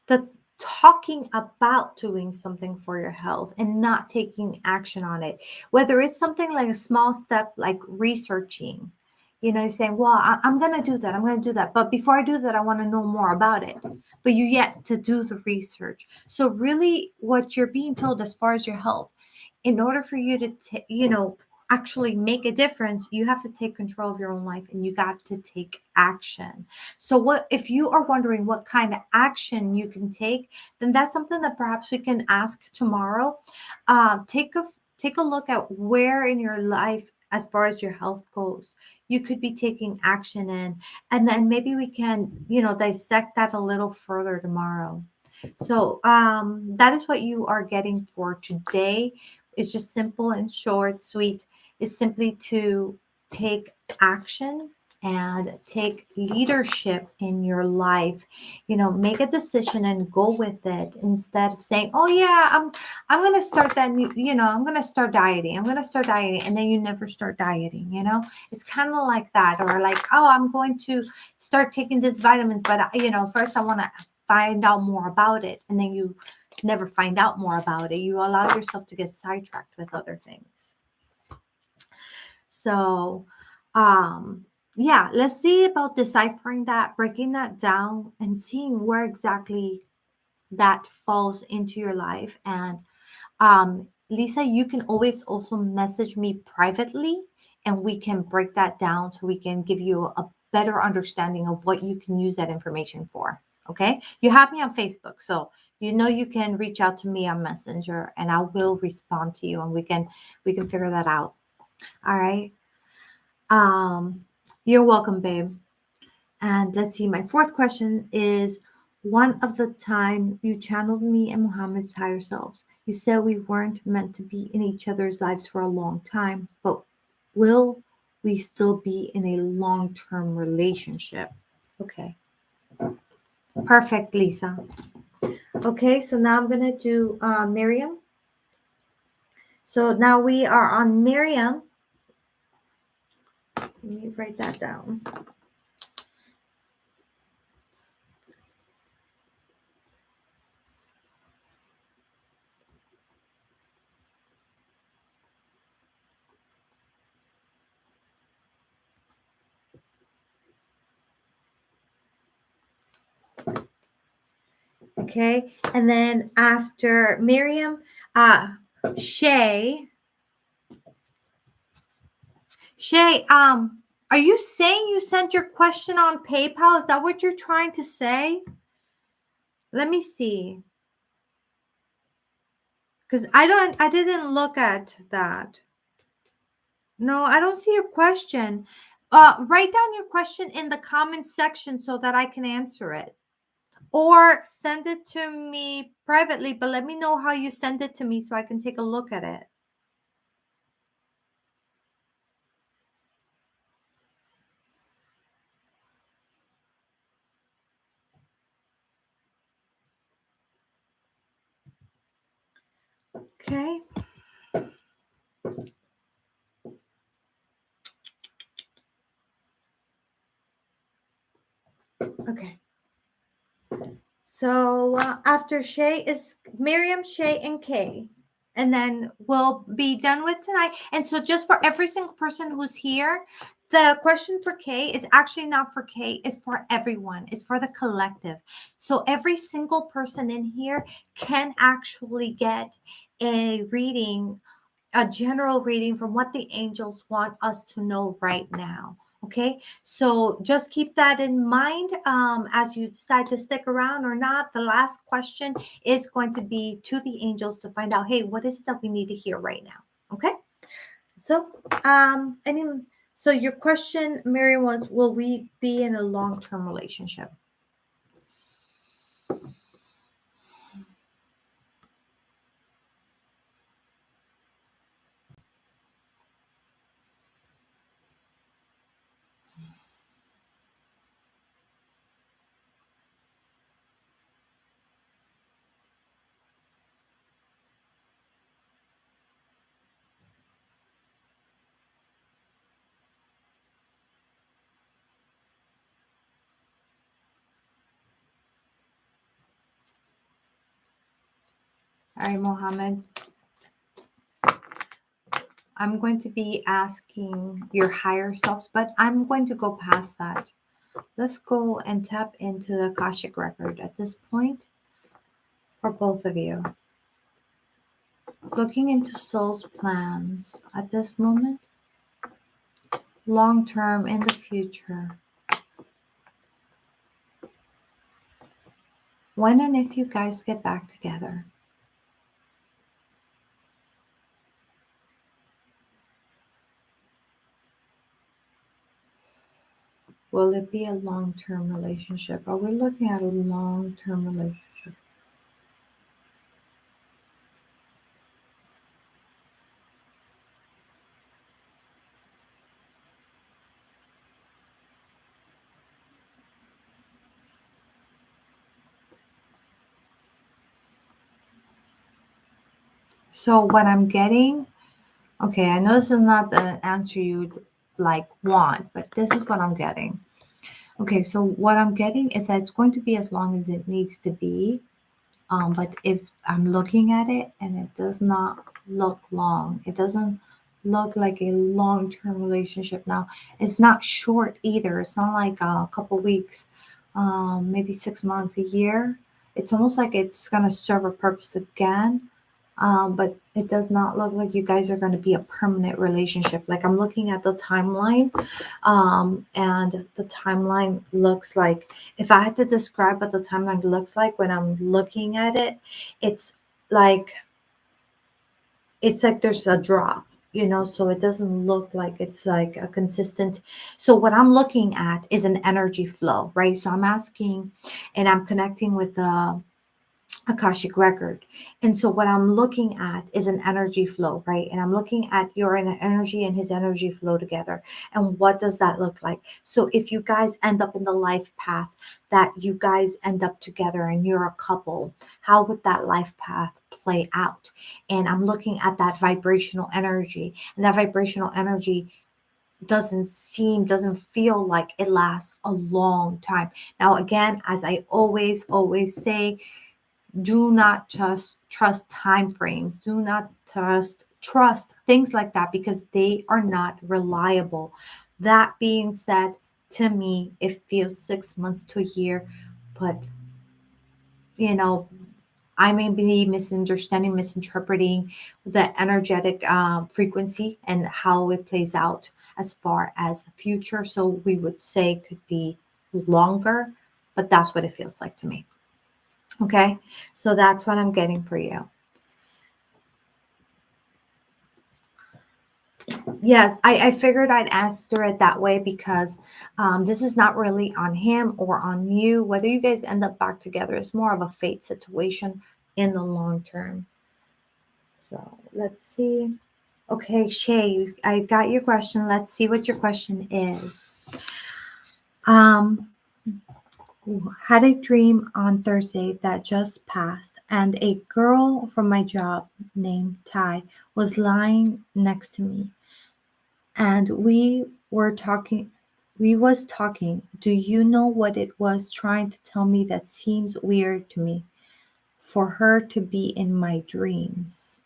the talking about doing something for your health and not taking action on it. Whether it's something like a small step, like researching, saying, well, I'm going to do that. I'm going to do that. But before I do that, I want to know more about it. But you yet to do the research. So really what you're being told as far as your health, in order for you to, actually make a difference, you have to take control of your own life and you got to take action. So what if you are wondering what kind of action you can take, then that's something that perhaps we can ask tomorrow. Take a look at where in your life, as far as your health goes, you could be taking action in, and then maybe we can, dissect that a little further tomorrow. So that is what you are getting for today. It's just simple and short, sweet. Is simply to take action and take leadership in your life. Make a decision and go with it instead of saying, oh yeah, I'm going to start that new, I'm going to start dieting. I'm going to start dieting. And then you never start dieting, it's kind of like that. Or like, oh, I'm going to start taking these vitamins, but first I want to find out more about it. And then you never find out more about it. You allow yourself to get sidetracked with other things. So, yeah, let's see about deciphering that, breaking that down, and seeing where exactly that falls into your life. And Lisa, you can always also message me privately, and we can break that down so we can give you a better understanding of what you can use that information for. Okay, you have me on Facebook, so you can reach out to me on Messenger, and I will respond to you, and we can figure that out. All right. You're welcome, babe. And let's see, my fourth question is, one of the time you channeled me and Muhammad's higher selves. You said we weren't meant to be in each other's lives for a long time, but will we still be in a long-term relationship? Okay. Perfect, Lisa. Okay, so now I'm going to do Miriam. So now we are on Miriam. Let me write that down. Okay. And then after Miriam, Shay. Shay, are you saying you sent your question on PayPal? Is that what you're trying to say? Let me see. Because I didn't look at that. No, I don't see your question. Write down your question in the comment section so that I can answer it. Or send it to me privately, but let me know how you send it to me so I can take a look at it. Okay. Okay. So after Shay is Miriam, Shay, and Kay. And then we'll be done with tonight. And so just for every single person who's here, the question for Kay is actually not for Kay, it's for everyone. It's for the collective. So every single person in here can actually get a reading, a general reading from what the angels want us to know right now. Okay, so just keep that in mind as you decide to stick around or not. The last question is going to be to the angels to find out, hey, what is it that we need to hear right now? Okay, so any, so your question, Miriam, was, will we be in a long-term relationship? All right, Mohammed. I'm going to be asking your higher selves, but I'm going to go past that. Let's go and tap into the Akashic record at this point for both of you. Looking into soul's plans at this moment, long term in the future. When and if you guys get back together. Will it be a long-term relationship? Are we looking at a long-term relationship? So what I'm getting, okay, I know this is not the answer you'd like want, but this is what I'm getting. Okay, so what I'm getting is that it's going to be as long as it needs to be. But if I'm looking at it and it does not look long, it doesn't look like a long-term relationship. Now, it's not short either. It's not like a couple weeks, maybe 6 months, a year. It's almost like it's going to serve a purpose again. But it does not look like you guys are going to be a permanent relationship. Like I'm looking at the timeline, and the timeline looks like, if I had to describe what the timeline looks like when I'm looking at it, it's like it's like there's a drop, so it doesn't look like it's like a consistent. So what I'm looking at is an energy flow, right? So I'm asking and I'm connecting with the Akashic record. And so what I'm looking at is an energy flow, right? And I'm looking at your energy and his energy flow together. And what does that look like? So if you guys end up in the life path that you guys end up together and you're a couple, how would that life path play out? And I'm looking at that vibrational energy, and that vibrational energy doesn't feel like it lasts a long time. Now, again, as I always say, do not just trust time frames. Do not trust things like that because they are not reliable. That being said, to me, it feels 6 months to a year, but you know, I may be misunderstanding, misinterpreting the energetic frequency and how it plays out as far as the future. So we would say could be longer, but that's what it feels like to me. Okay, so that's what I'm getting for you. Yes, I figured I'd answer it that way because this is not really on him or on you. Whether you guys end up back together, it's more of a fate situation in the long term. So let's see. Okay, Shay, I got your question. Let's see what your question is. Um, had a dream on Thursday that just passed, and a girl from my job named Ty was lying next to me, and we was talking. Do you know what it was trying to tell me that seems weird to me for her to be in my dreams?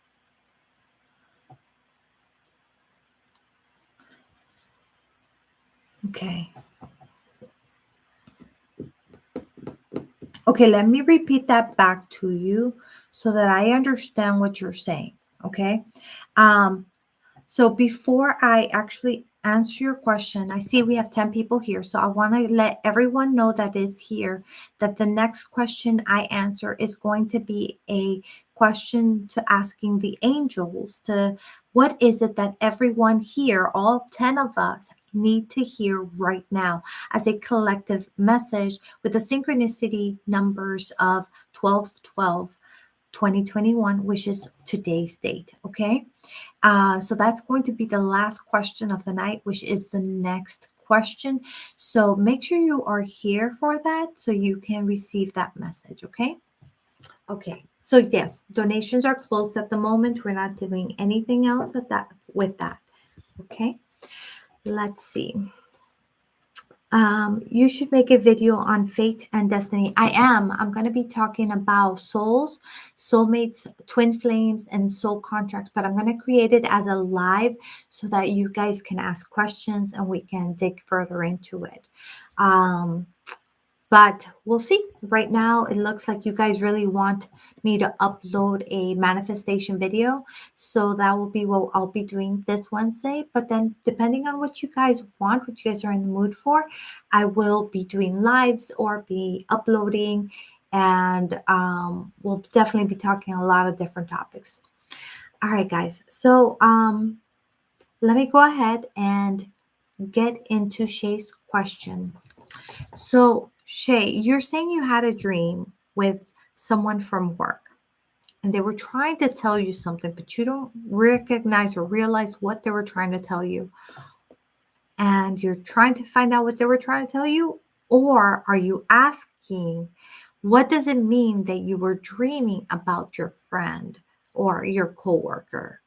Okay. Okay, let me repeat that back to you so that I understand what you're saying. Okay. Um, so before I actually answer your question, I see we have 10 people here. So I want to let everyone know that is here that the next question I answer is going to be a question to asking the angels to what is it that everyone here, all 10 of us, need to hear right now as a collective message with the synchronicity numbers of 1212 2021, which is today's date. Okay. So that's going to be the last question of the night, which is the next question. So make sure you are here for that so you can receive that message. Okay. Okay. So yes, donations are closed at the moment. We're not doing anything else at that with that. Okay. Let's see. You should make a video on fate and destiny. I am. I'm going to be talking about souls, soulmates, twin flames, and soul contracts, but I'm going to create it as a live so that you guys can ask questions and we can dig further into it. But we'll see. Right now, it looks like you guys really want me to upload a manifestation video. So that will be what I'll be doing this Wednesday. But then, depending on what you guys want, what you guys are in the mood for, I will be doing lives or be uploading. And we'll definitely be talking a lot of different topics. All right, guys. So let me go ahead and get into Shay's question. So, Shay, you're saying you had a dream with someone from work and they were trying to tell you something, but you don't recognize or realize what they were trying to tell you. And you're trying to find out what they were trying to tell you? Or are you asking, what does it mean that you were dreaming about your friend or your coworker?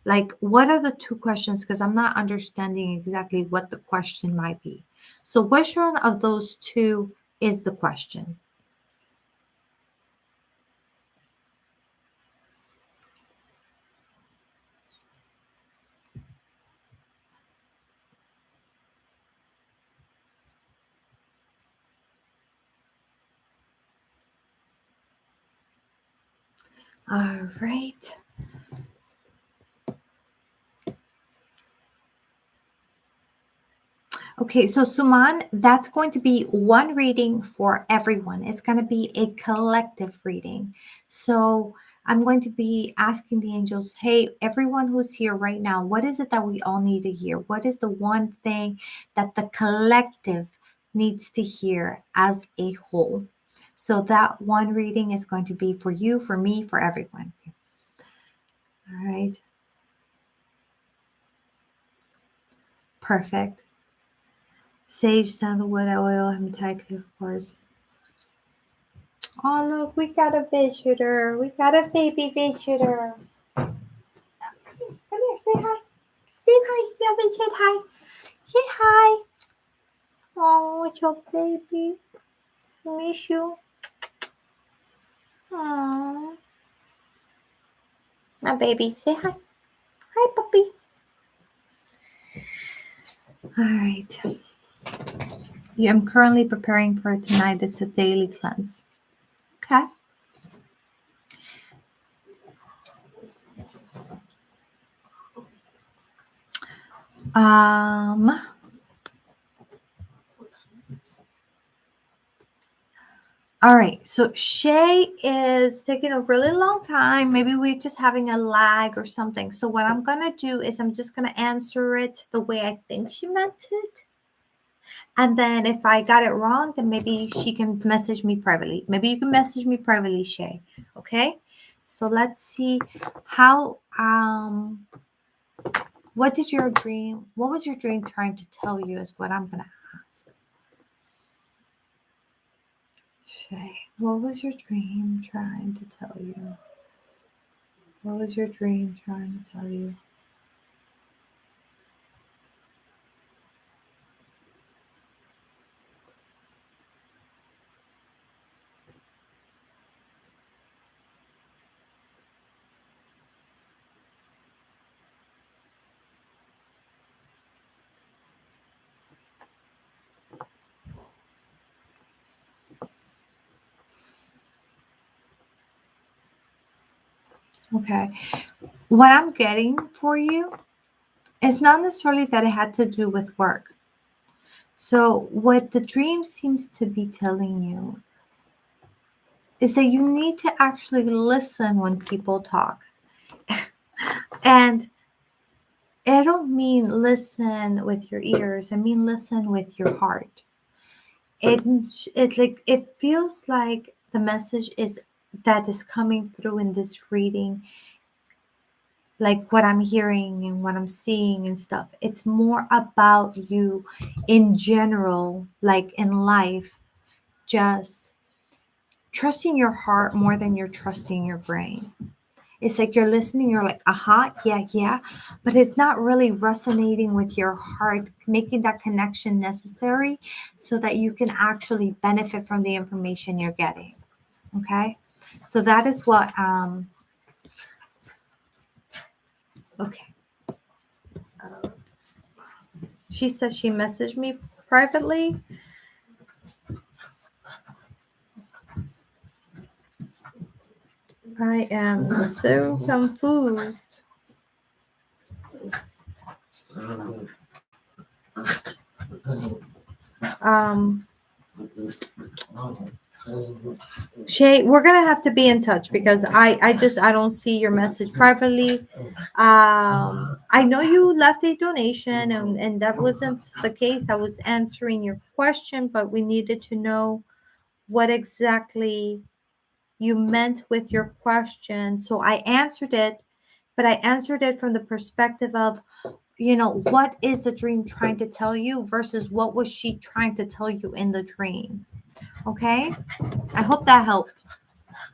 Like, what are the two questions? Because I'm not understanding exactly what the question might be. So, which one of those two is the question? All right. Okay, so Suman, that's going to be one reading for everyone. It's going to be a collective reading. So I'm going to be asking the angels, hey, everyone who's here right now, what is it that we all need to hear? What is the one thing that the collective needs to hear as a whole? So that one reading is going to be for you, for me, for everyone. All right. Perfect. Sage, sandalwood, oil, hematite, of course. Oh, look, we got a visitor. We got a baby visitor. Come here, say hi. Say hi. You haven't said hi. Say hi. Oh, it's your baby. Miss you. Oh, my baby. Say hi. Hi, puppy. All right. Yeah, I'm currently preparing for tonight. It's a daily cleanse. Okay. Um, all right. So Shay is taking a really long time. Maybe we're just having a lag or something. So what I'm gonna do is I'm just gonna answer it the way I think she meant it. And then if I got it wrong, then maybe she can message me privately. Maybe you can message me privately, Shay. Okay? So let's see how what was your dream trying to tell you is what I'm gonna ask. Shay, what was your dream trying to tell you? What was your dream trying to tell you? Okay. What I'm getting for you is not necessarily that it had to do with work. So, what the dream seems to be telling you is that you need to actually listen when people talk. And I don't mean listen with your ears, I mean listen with your heart. It it feels like the message is that is coming through in this reading, like what I'm hearing and what I'm seeing and stuff. It's more about you in general, like in life, just trusting your heart more than you're trusting your brain. It's like you're listening, you're like, yeah, yeah, but it's not really resonating with your heart, making that connection necessary so that you can actually benefit from the information you're getting. Okay. So that is what, okay. She says she messaged me privately. I am so confused. Um, Shay, we're gonna have to be in touch because I don't see your message privately. I know you left a donation and that wasn't the case. I was answering your question, but we needed to know what exactly you meant with your question. So I answered it, but I answered it from the perspective of, what is the dream trying to tell you versus what was she trying to tell you in the dream? Okay. I hope that helped.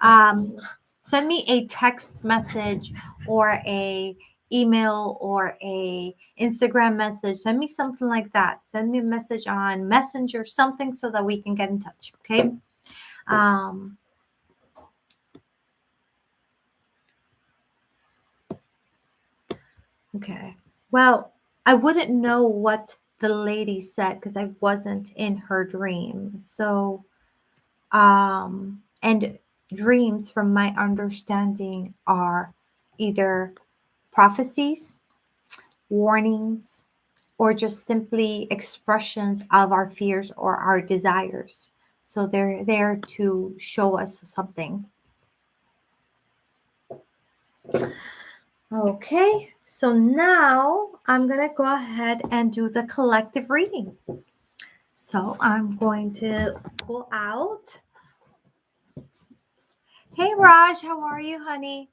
um, Send me a text message or a email or a Instagram message. Send me something like that. Send me a message on Messenger, something so that we can get in touch. Okay. um, okay. Well, I wouldn't know what the lady said because I wasn't in her dream. So and dreams, from my understanding, are either prophecies, warnings, or just simply expressions of our fears or our desires. So they're there to show us something. Okay, so now I'm going to go ahead and do the collective reading. So I'm going to pull out. Hey, Raj, how are you, honey?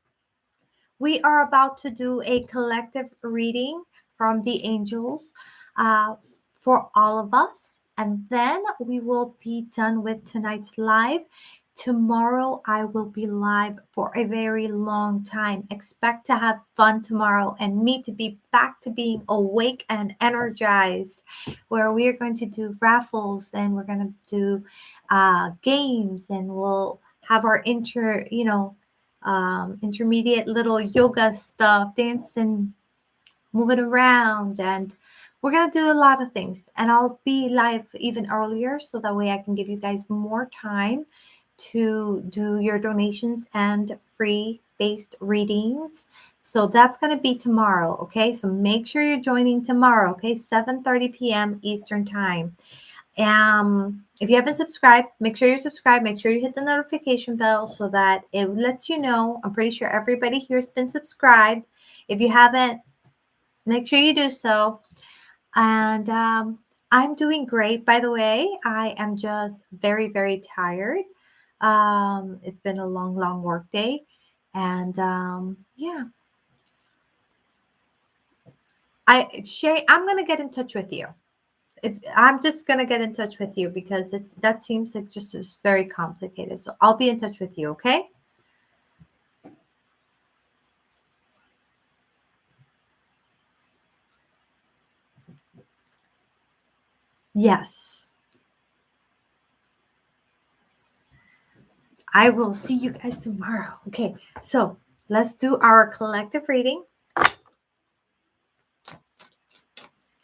We are about to do a collective reading from the angels for all of us. And then we will be done with tonight's live. Tomorrow, I will be live for a very long time. Expect to have fun tomorrow and me to be back to being awake and energized, where we are going to do raffles and we're going to do games, and we'll have our intermediate little yoga stuff, dancing, moving around, and we're gonna do a lot of things. And I'll be live even earlier so that way I can give you guys more time to do your donations and free based readings. So that's going to be tomorrow, okay? So make sure you're joining tomorrow, okay? 7:30 p.m. Eastern Time. If you haven't subscribed, make sure you're subscribed. Make sure you hit the notification bell so that it lets you know. I'm pretty sure everybody here has been subscribed. If you haven't, make sure you do so. And I'm doing great, by the way. I am just very, very tired. It's been a long, long work day. And yeah, Shay, I'm gonna get in touch with you. If I'm just gonna get in touch with you because that seems like just very complicated. So I'll be in touch with you, okay? Yes. I will see you guys tomorrow. Okay, so let's do our collective reading.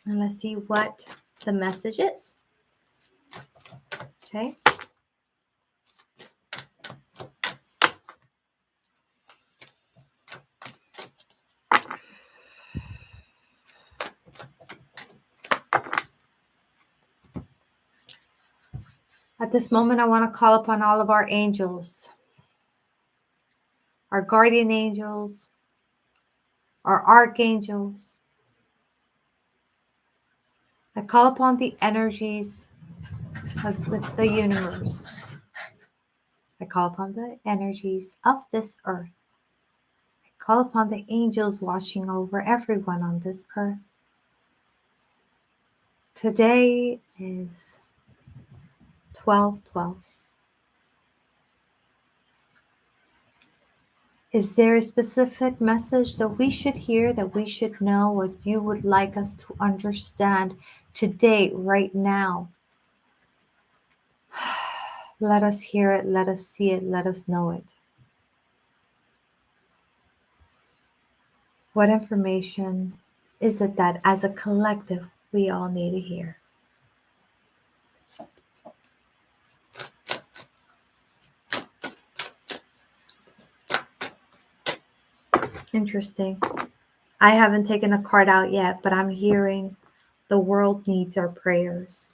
And let's see what the message is. Okay. At this moment, I want to call upon all of our angels, our guardian angels, our archangels. I call upon the energies of the universe. I call upon the energies of this earth. I call upon the angels watching over everyone on this earth. Today is 12/12. Is there a specific message that we should hear, that we should know, what you would like us to understand today, right now? Let us hear it, let us see it, let us know it. What information is it that as a collective we all need to hear? Interesting. I haven't taken a card out yet, but I'm hearing the world needs our prayers.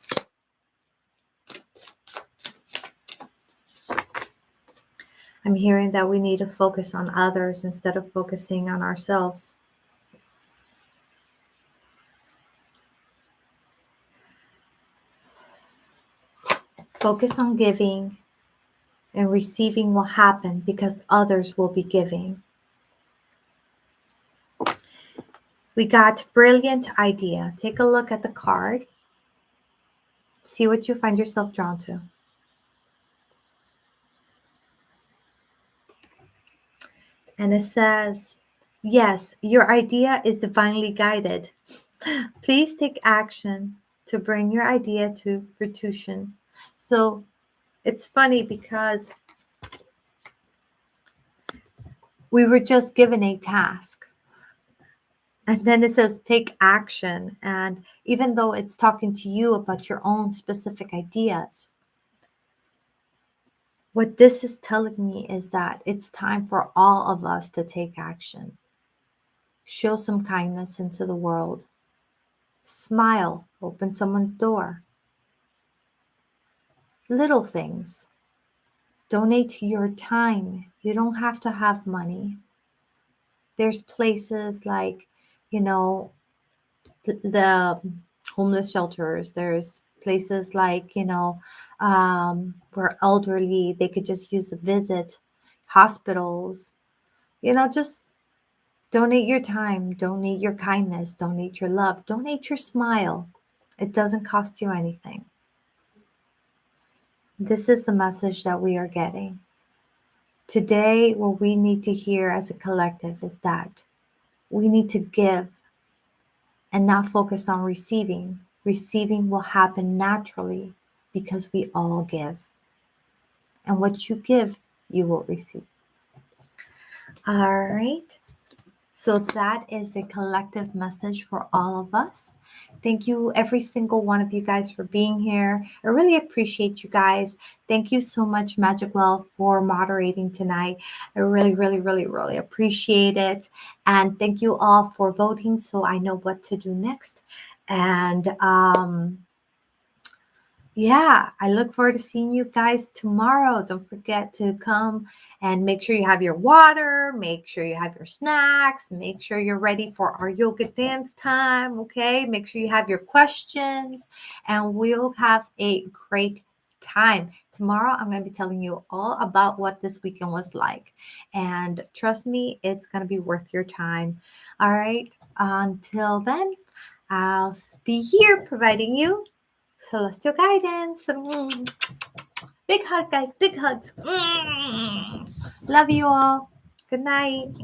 I'm hearing that we need to focus on others instead of focusing on ourselves. Focus on giving, and receiving will happen because others will be giving. We got brilliant idea. Take a look at the card. See what you find yourself drawn to. And it says, yes, your idea is divinely guided. Please take action to bring your idea to fruition. So it's funny because we were just given a task. And then it says take action. And even though it's talking to you about your own specific ideas, what this is telling me is that it's time for all of us to take action. Show some kindness into the world. Smile, open someone's door. Little things. Donate your time. You don't have to have money. There's places like, the homeless shelters. There's places like, where elderly, they could just use a visit. Hospitals, just donate your time, donate your kindness, donate your love, donate your smile. It doesn't cost you anything. This is the message that we are getting. Today, what we need to hear as a collective is that we need to give and not focus on receiving. Receiving will happen naturally because we all give. And what you give, you will receive. All right. So that is the collective message for all of us. Thank you, every single one of you guys, for being here. I really appreciate you guys. Thank you so much, Magic Well, for moderating tonight. I really, really, really, really appreciate it. And thank you all for voting so I know what to do next. And yeah, I look forward to seeing you guys tomorrow. Don't forget to come and make sure you have your water, make sure you have your snacks, make sure you're ready for our yoga dance time, okay? Make sure you have your questions, and we'll have a great time. Tomorrow, I'm going to be telling you all about what this weekend was like. And trust me, it's going to be worth your time. All right. Until then, I'll be here providing you celestial guidance. Big hug, guys. Big hugs. Love you all. Good night.